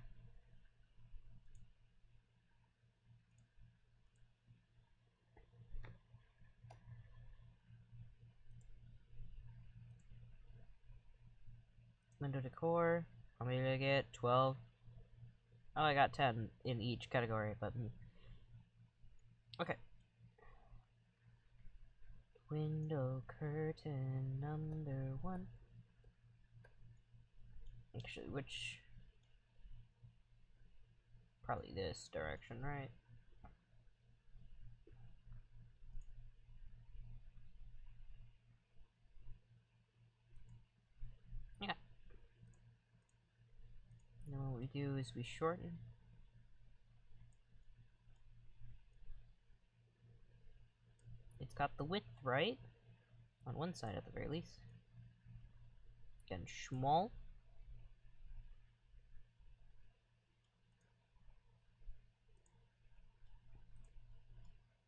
Window decor. How many did I get? 12. Oh, I got 10 in each category, but okay. Window curtain number 1. Actually, which probably this direction, right? Yeah. Now what we do is we shorten. It's got the width, right? On one side at the very least. Again, small.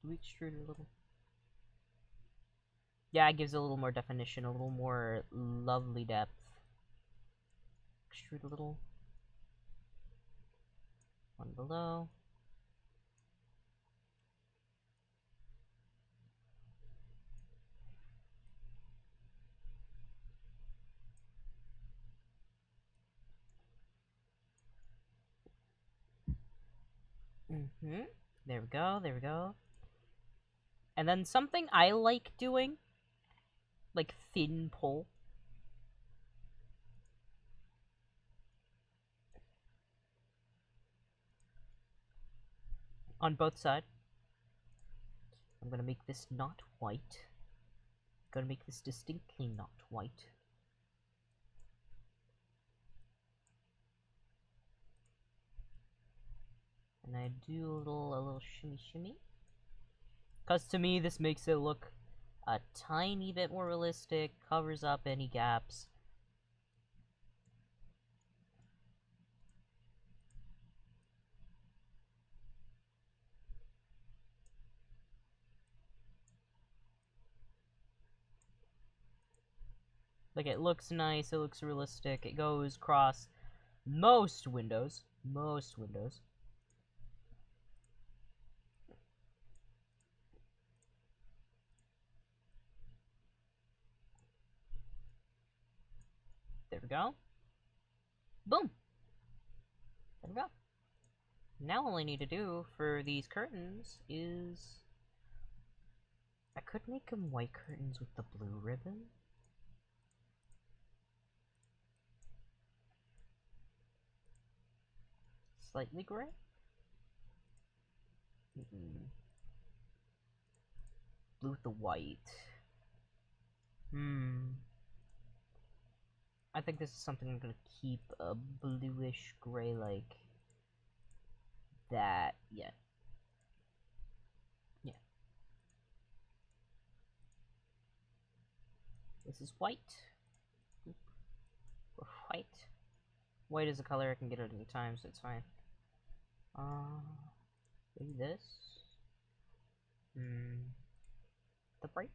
Do we extrude it a little? Yeah, it gives it a little more definition, a little more lovely depth. Extrude a little. One below. There we go, there we go. And then something I like doing, like thin pull. On both sides. I'm gonna make this not white. Gonna make this distinctly not white. And I do a little shimmy shimmy. Cause to me this makes it look a tiny bit more realistic, covers up any gaps. Like, it looks nice, it looks realistic, it goes across most windows. Most windows. There we go. Boom! There we go. Now all I need to do for these curtains is... I could make them white curtains with the blue ribbon. Slightly gray? Blue with the white. I think this is something I'm gonna keep a bluish gray like that. Yeah. Yeah. This is white. Or white. White is a color I can get at any time, so it's fine. Maybe this? The bright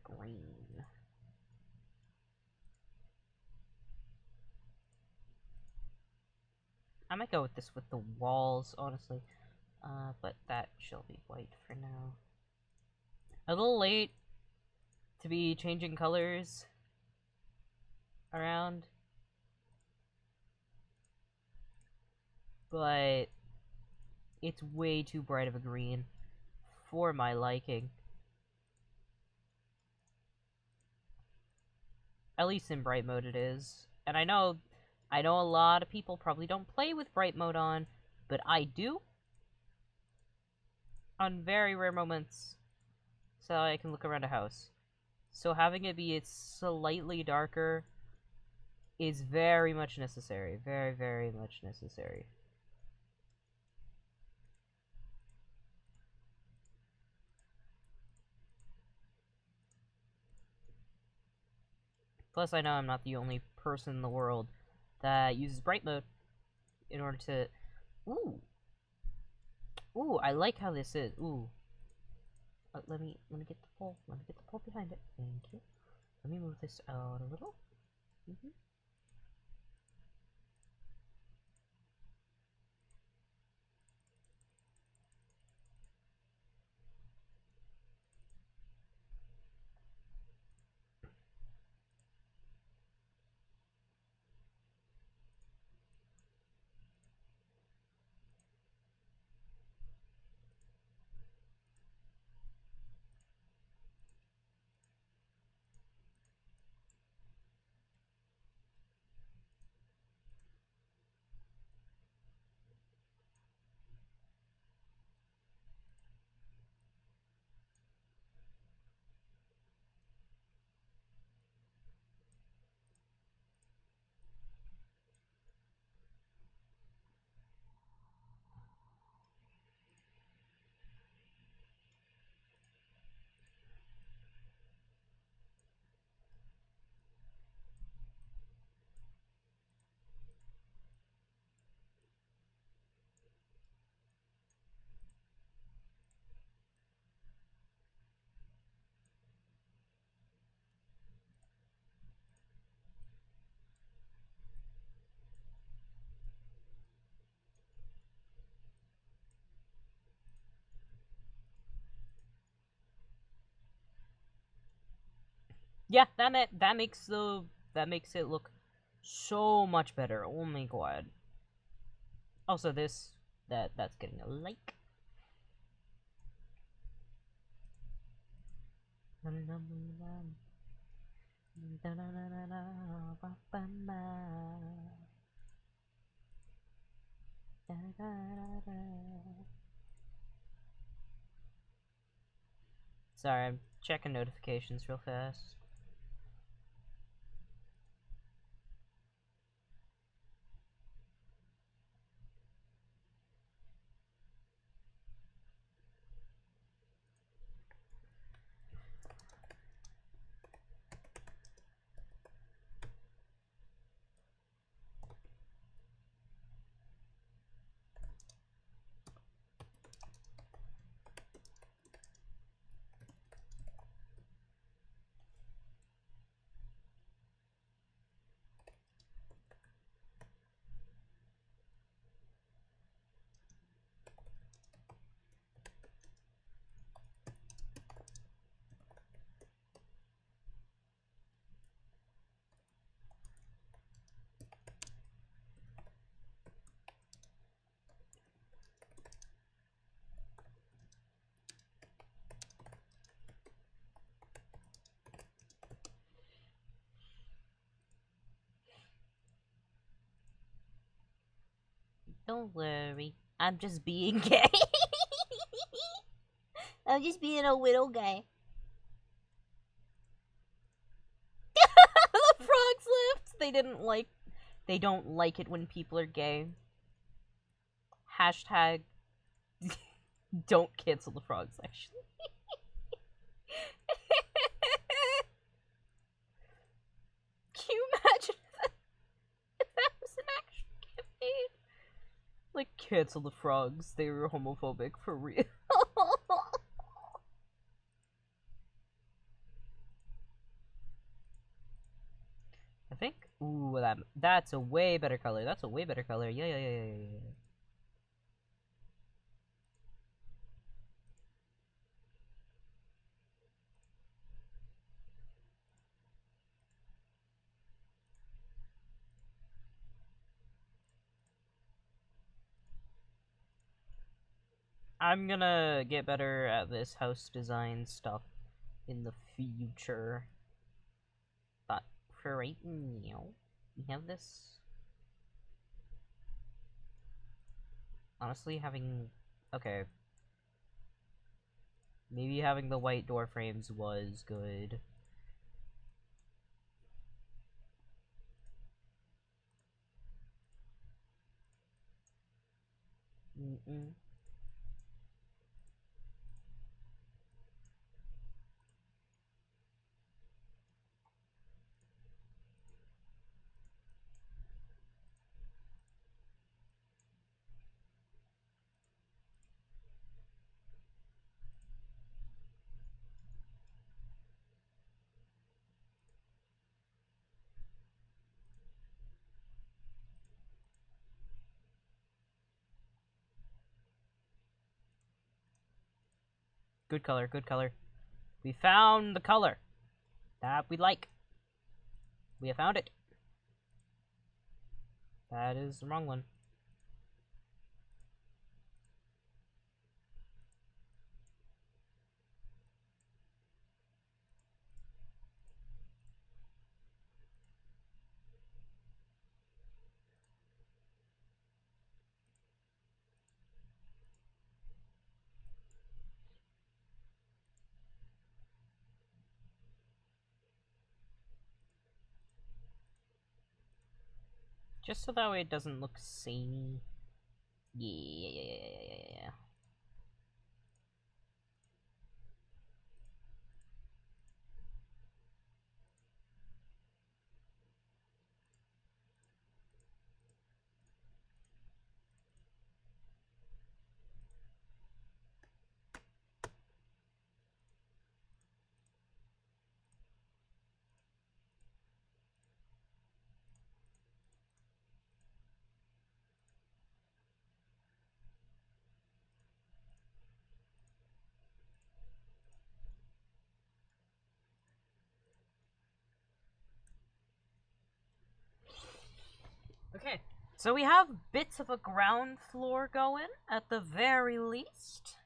green. I might go with this with the walls, honestly. But that shall be white for now. A little late to be changing colors around. But it's way too bright of a green for my liking. At least in bright mode it is. And I know a lot of people probably don't play with bright mode on, but I do. On very rare moments. So I can look around a house. So having it be slightly darker is very much necessary. Very, very much necessary. Plus, I know I'm not the only person in the world that uses bright mode in order to... Ooh! Ooh, I like how this is. Ooh. Let me get the pole. Let me get the pole behind it. Thank you. Let me move this out a little. Yeah, that makes it look so much better. Oh my god. Also, that's getting a like. Sorry, I'm checking notifications real fast. Don't worry. I'm just being gay. I'm just being a little gay. The frogs left. They don't like it when people are gay. Hashtag don't cancel the frogs, actually. Can you imagine if that was an actual campaign? Like, cancel the frogs. They were homophobic for real. I think. Ooh, that's a way better color. That's a way better color. Yeah. I'm gonna get better at this house design stuff in the future. But for right now, we have this. Honestly, okay. Maybe having the white door frames was good. Mm-mm. Good color, good color. We found the color that we like. We have found it. That is the wrong one. Just so that way it doesn't look samey. Yeah. Okay, so we have bits of a ground floor going, at the very least.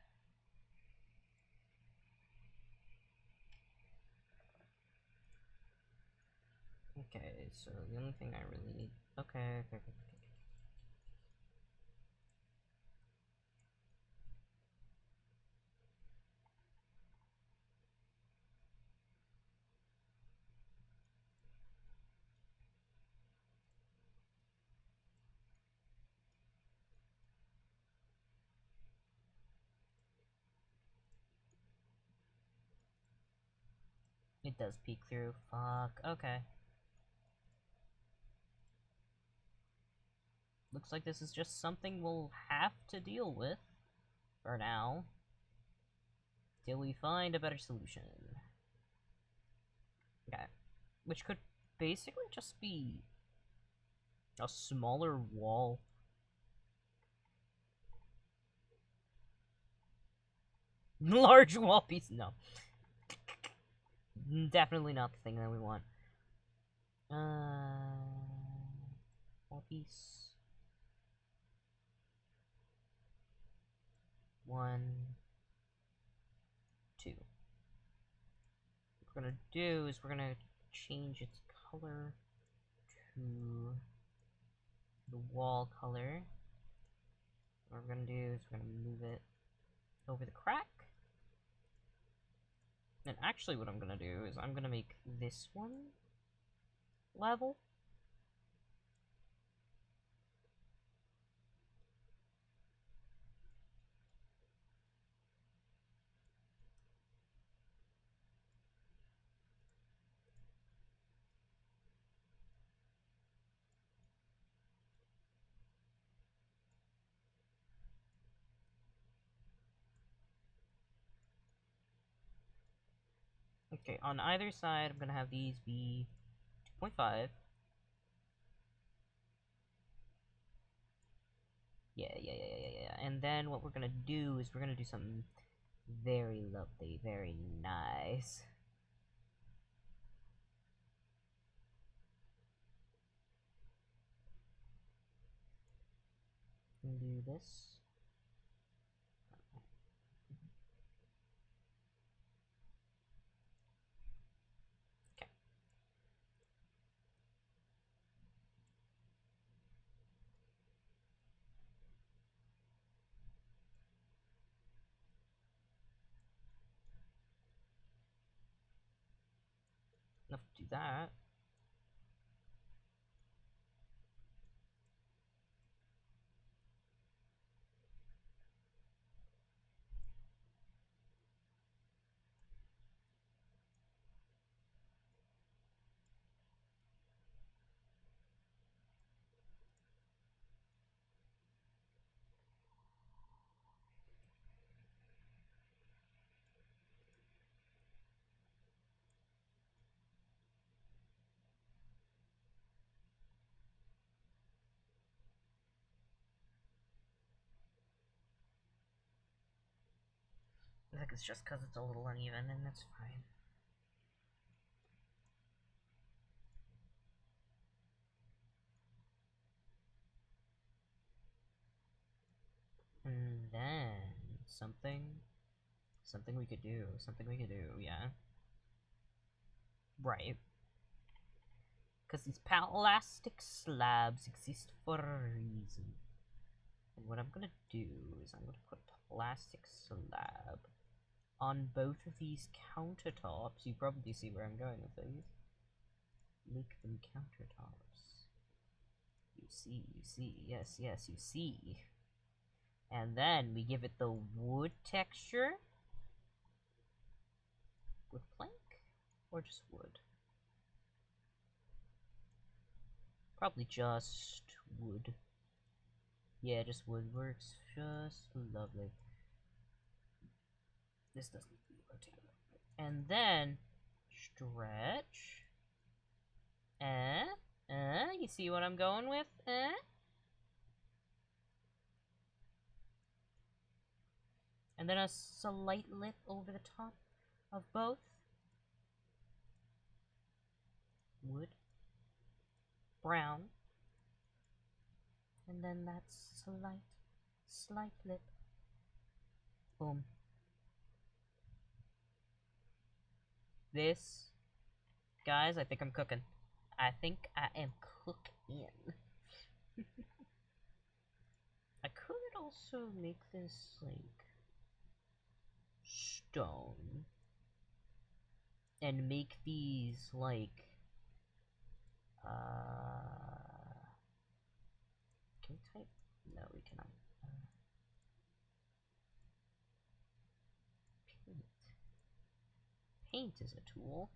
Okay, so the only thing I really need... Okay. It does peek through. Fuck. Okay. Looks like this is just something we'll have to deal with. For now. Till we find a better solution. Okay. Which could basically just be a smaller wall. Large wall piece. No. Definitely not the thing that we want. Wall piece. 1, 2. What we're gonna do is we're gonna change its color to the wall color. What we're gonna do is we're gonna move it over the crack. And actually what I'm gonna do is I'm gonna make this one level. Okay, on either side I'm gonna have these be 2.5. Yeah. And then what we're gonna do is we're gonna do something very lovely, very nice. Do this. Okay. Enough to do that. I think it's just because it's a little uneven, and that's fine. And then something we could do, yeah. Right. Because these plastic slabs exist for a reason. And what I'm gonna do is I'm gonna put a plastic slab on both of these countertops. You probably see where I'm going with these. Make them countertops. You see, yes, you see. And then we give it the wood texture. Wood plank? Or just wood? Probably just wood. Yeah, just wood works just lovely. This doesn't rotate. And then stretch. You see what I'm going with? And then a slight lip over the top of both. Wood. Brown. And then that slight lip. Boom. This, guys, I think I'm cooking. I think I am cooking. I could also make this, like, stone. And make these, like, can we type? No, we cannot. Paint. Paint is a tool.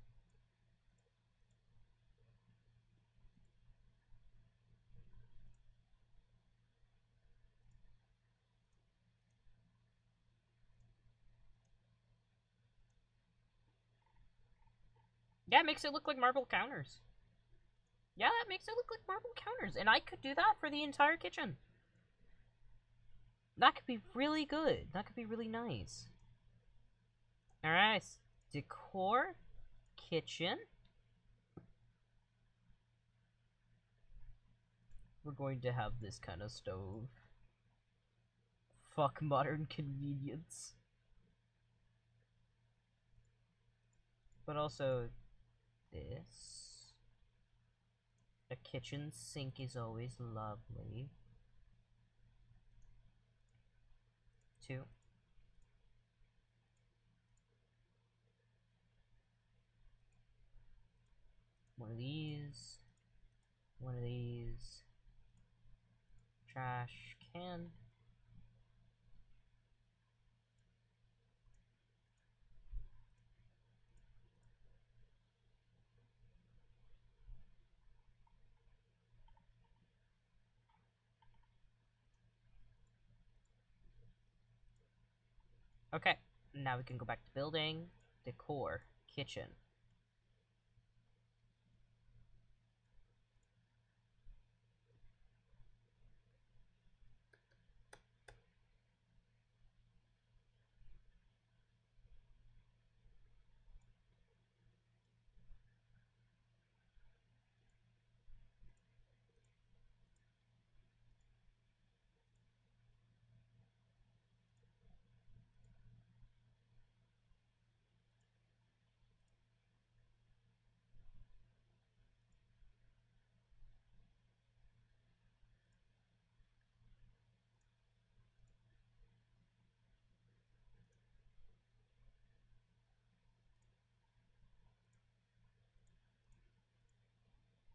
Yeah, it makes it look like marble counters. Yeah, that makes it look like marble counters. And I could do that for the entire kitchen. That could be really good. That could be really nice. Alright, decor, kitchen. We're going to have this kind of stove. Fuck modern convenience. But also, this. A kitchen sink is always lovely. 2. One of these. One of these. Trash can. Okay, now we can go back to building, decor, kitchen.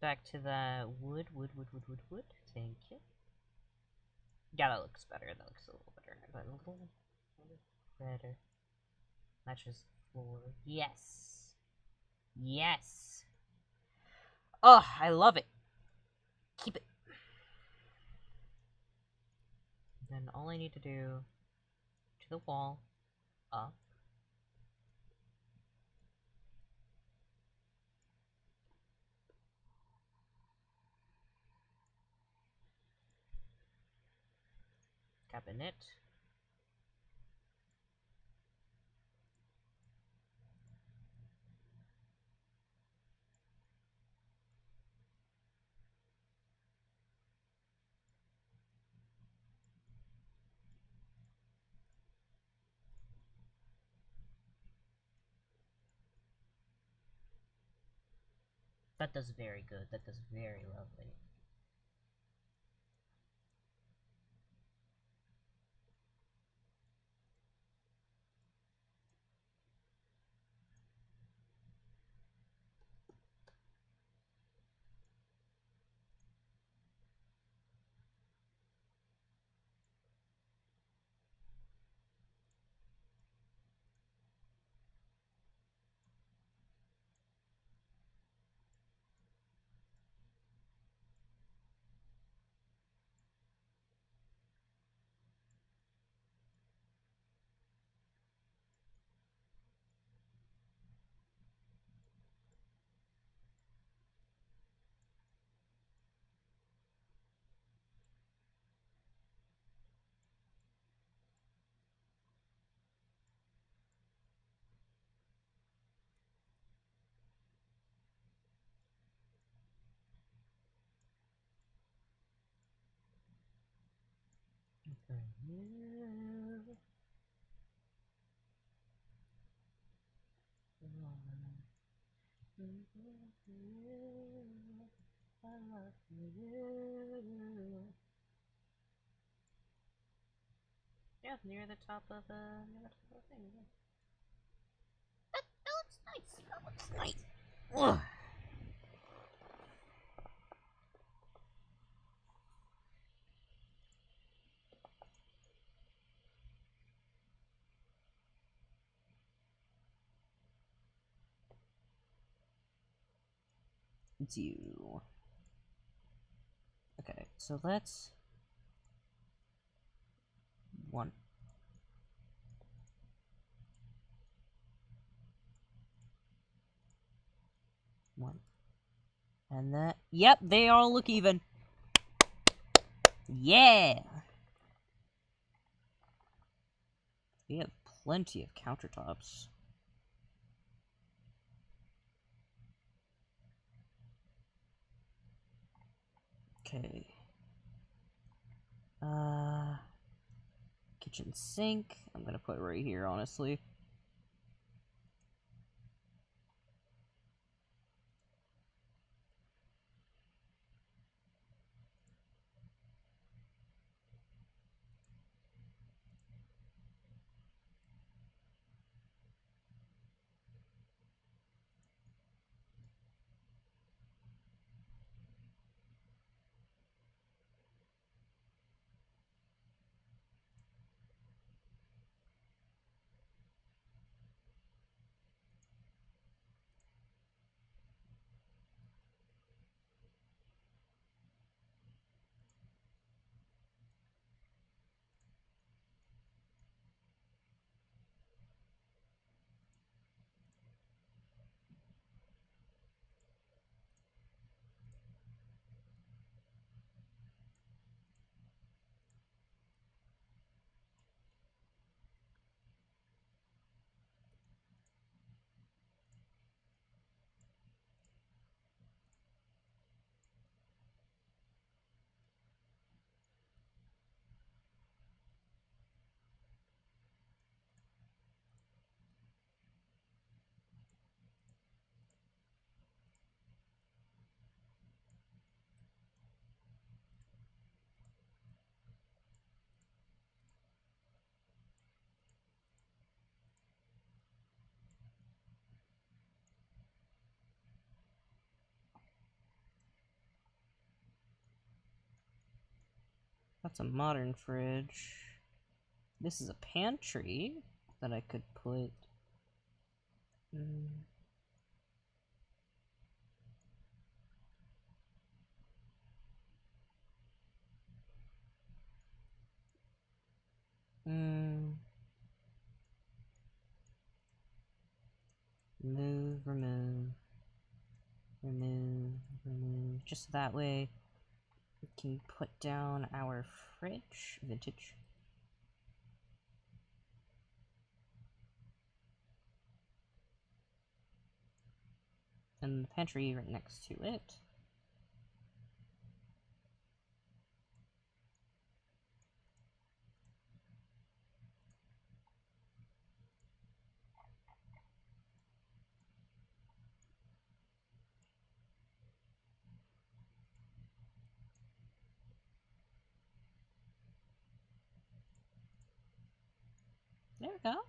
Back to the wood. Thank you. Yeah, that looks better. That looks a little better. But a little better. Matches the floor. Yes. Yes. Oh, I love it. Keep it. Then all I need to do to the wall, up. Cabinet. That does very good. That does very lovely. Yeah, near the top of the thing. Yeah. That looks nice. That looks nice. Ugh. It's you. Okay, so let's... One. And that... Yep, they all look even. Yeah! We have plenty of countertops. Okay. Kitchen sink. I'm gonna put it right here, honestly. That's a modern fridge. This is a pantry that I could put... Remove, remove, remove, remove. Just that way we can put down our fridge. Vintage. And the pantry right next to it. There we go.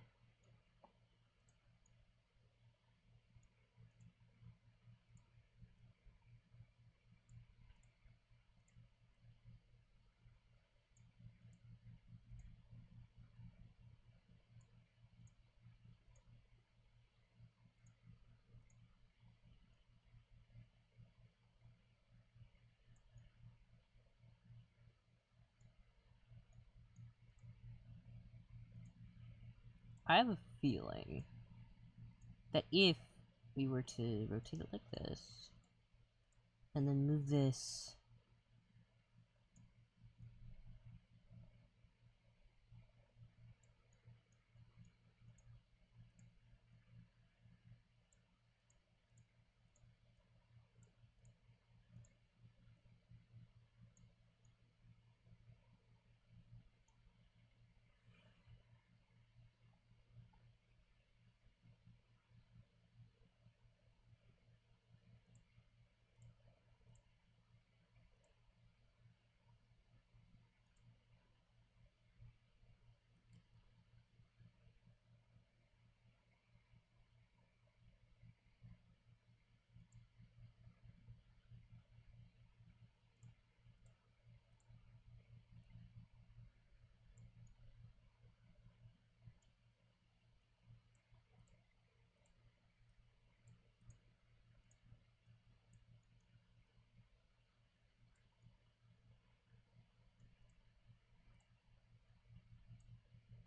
I have a feeling that if we were to rotate it like this, and then move this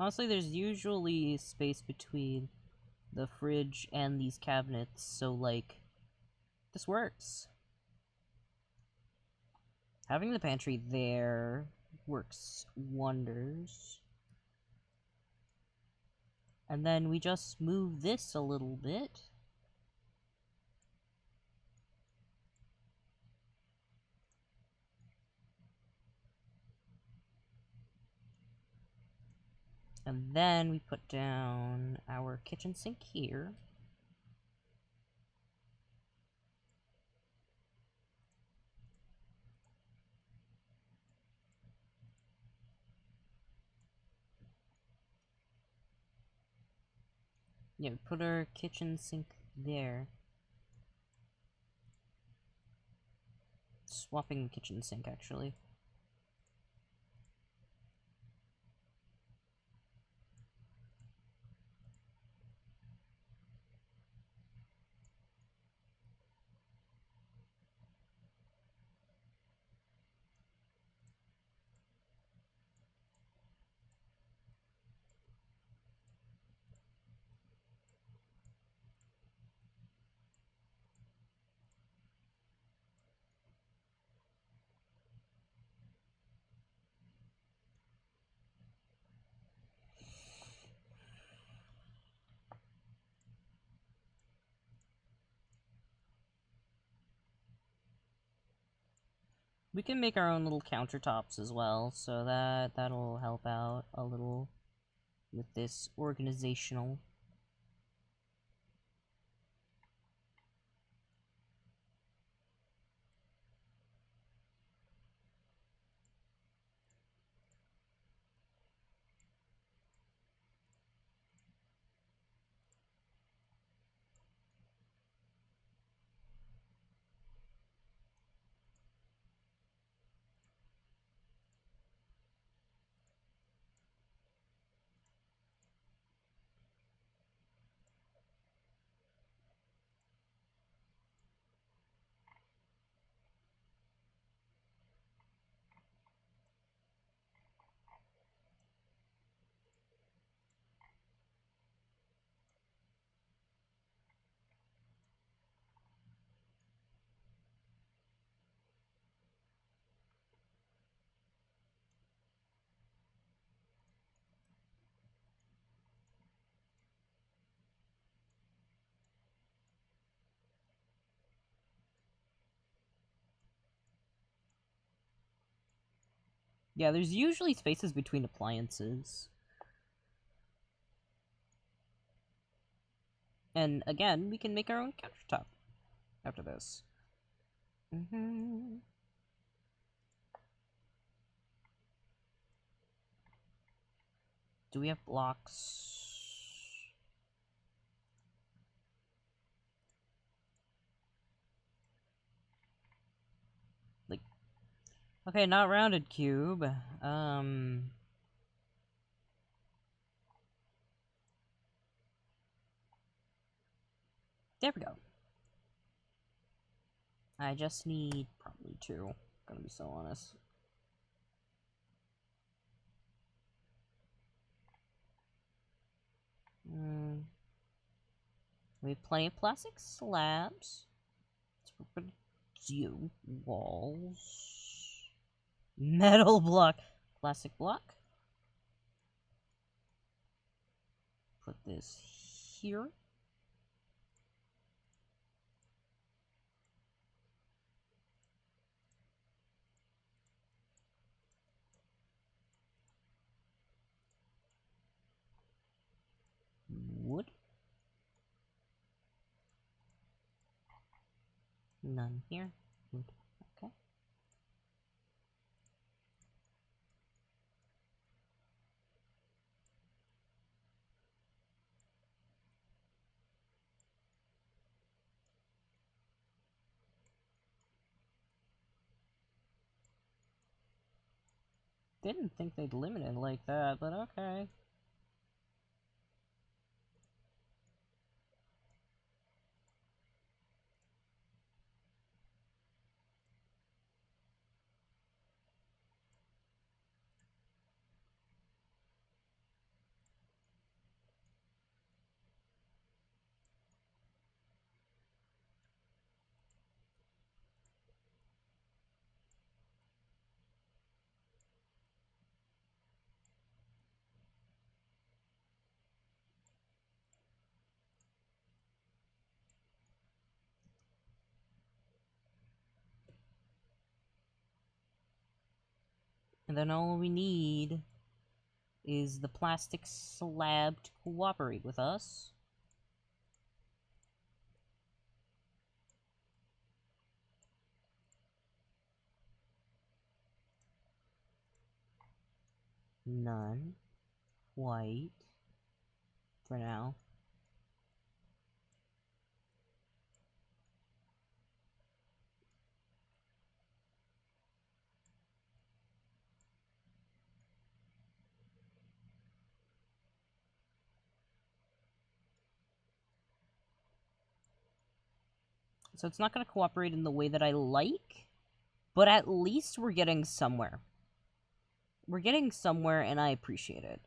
honestly, there's usually space between the fridge and these cabinets, so, like, this works. Having the pantry there works wonders. And then we just move this a little bit. And then we put down our kitchen sink here. Yeah, we put our kitchen sink there. Swapping kitchen sink, actually. We can make our own little countertops as well, so that'll help out a little with this organizational. Yeah, there's usually spaces between appliances. And again, we can make our own countertop after this. Do we have blocks? Like, okay, not rounded cube. There we go. I just need probably two. Gonna be so honest. We have plenty of plastic slabs. So we're gonna do walls. Metal block. Plastic block. Put this here. Wood. None here. Wood. Okay. Didn't think they'd limit it like that, but okay. And then all we need is the plastic slab to cooperate with us. None. White. For now. So it's not going to cooperate in the way that I like, but at least we're getting somewhere. We're getting somewhere, and I appreciate it.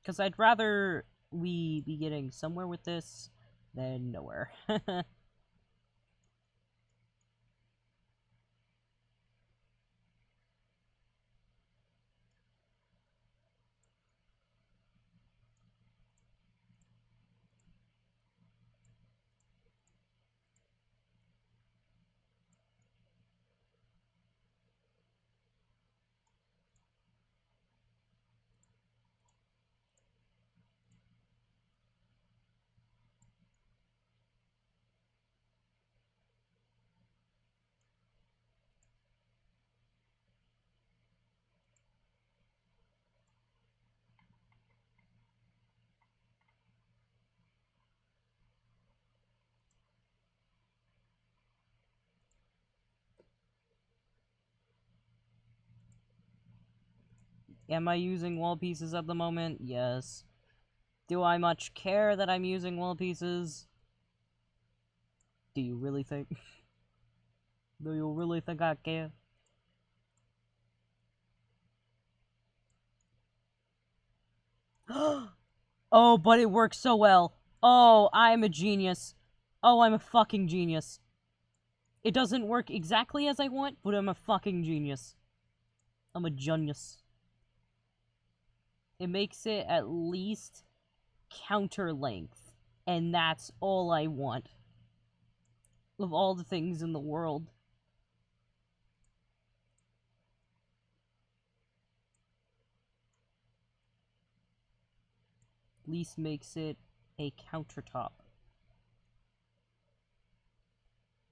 Because I'd rather we be getting somewhere with this than nowhere. Am I using wall pieces at the moment? Yes. Do I much care that I'm using wall pieces? Do you really think? Do you really think I care? Oh, but it works so well. Oh, I'm a genius. Oh, I'm a fucking genius. It doesn't work exactly as I want, but I'm a fucking genius. I'm a genius. It makes it at least counter length. And that's all I want. Of all the things in the world. At least makes it a countertop.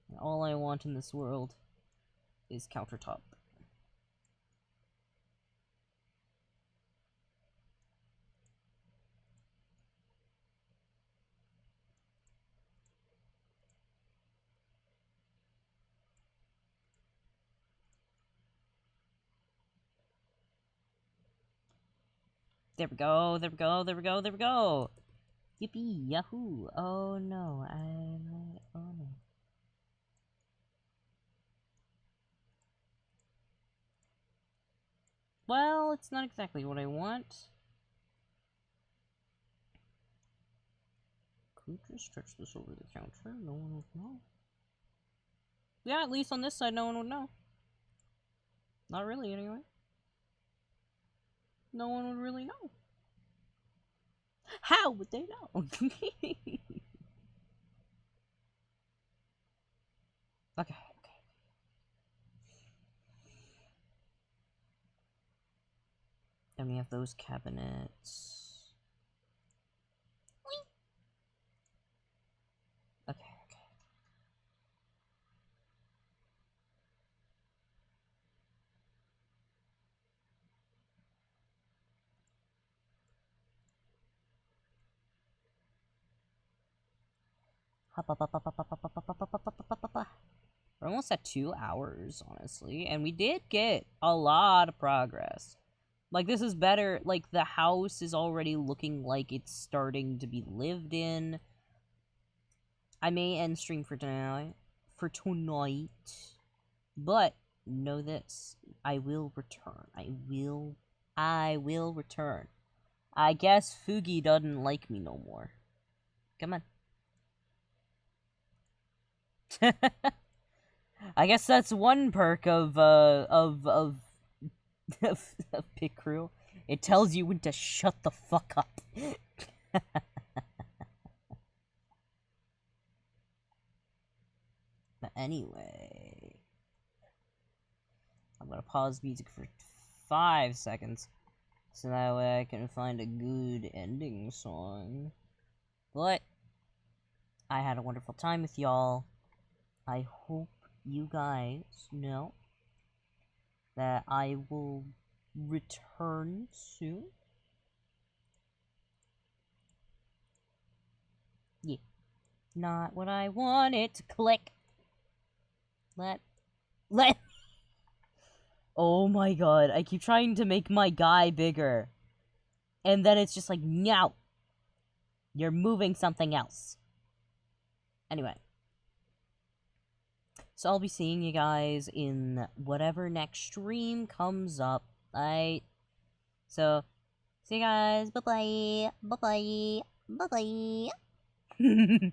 And all I want in this world is countertop. There we go, there we go, there we go, there we go! Yippee, yahoo! Oh no, oh no. Well, it's not exactly what I want. Could just stretch this over the counter, no one would know. Yeah, at least on this side, no one would know. Not really, anyway. No one would really know. How would they know? Okay, okay. Then we have those cabinets. Okay, okay. We're almost at 2 hours, honestly, and we did get a lot of progress. Like, this is better. Like, the house is already looking like it's starting to be lived in. I may end stream for tonight. But, know this. I will return. I will return. I guess Fugi doesn't like me no more. Come on. I guess that's one perk of Pit Crew. It tells you when to shut the fuck up. But anyway, I'm gonna pause music for 5 seconds, so that way I can find a good ending song. But I had a wonderful time with y'all. I hope you guys know that I will return soon. Yeah. Not what I wanted to click. Let. Oh my god, I keep trying to make my guy bigger. And then it's just like, no. You're moving something else. Anyway. So I'll be seeing you guys in whatever next stream comes up. Alright? So, see you guys. Bye-bye. Bye-bye. Bye-bye.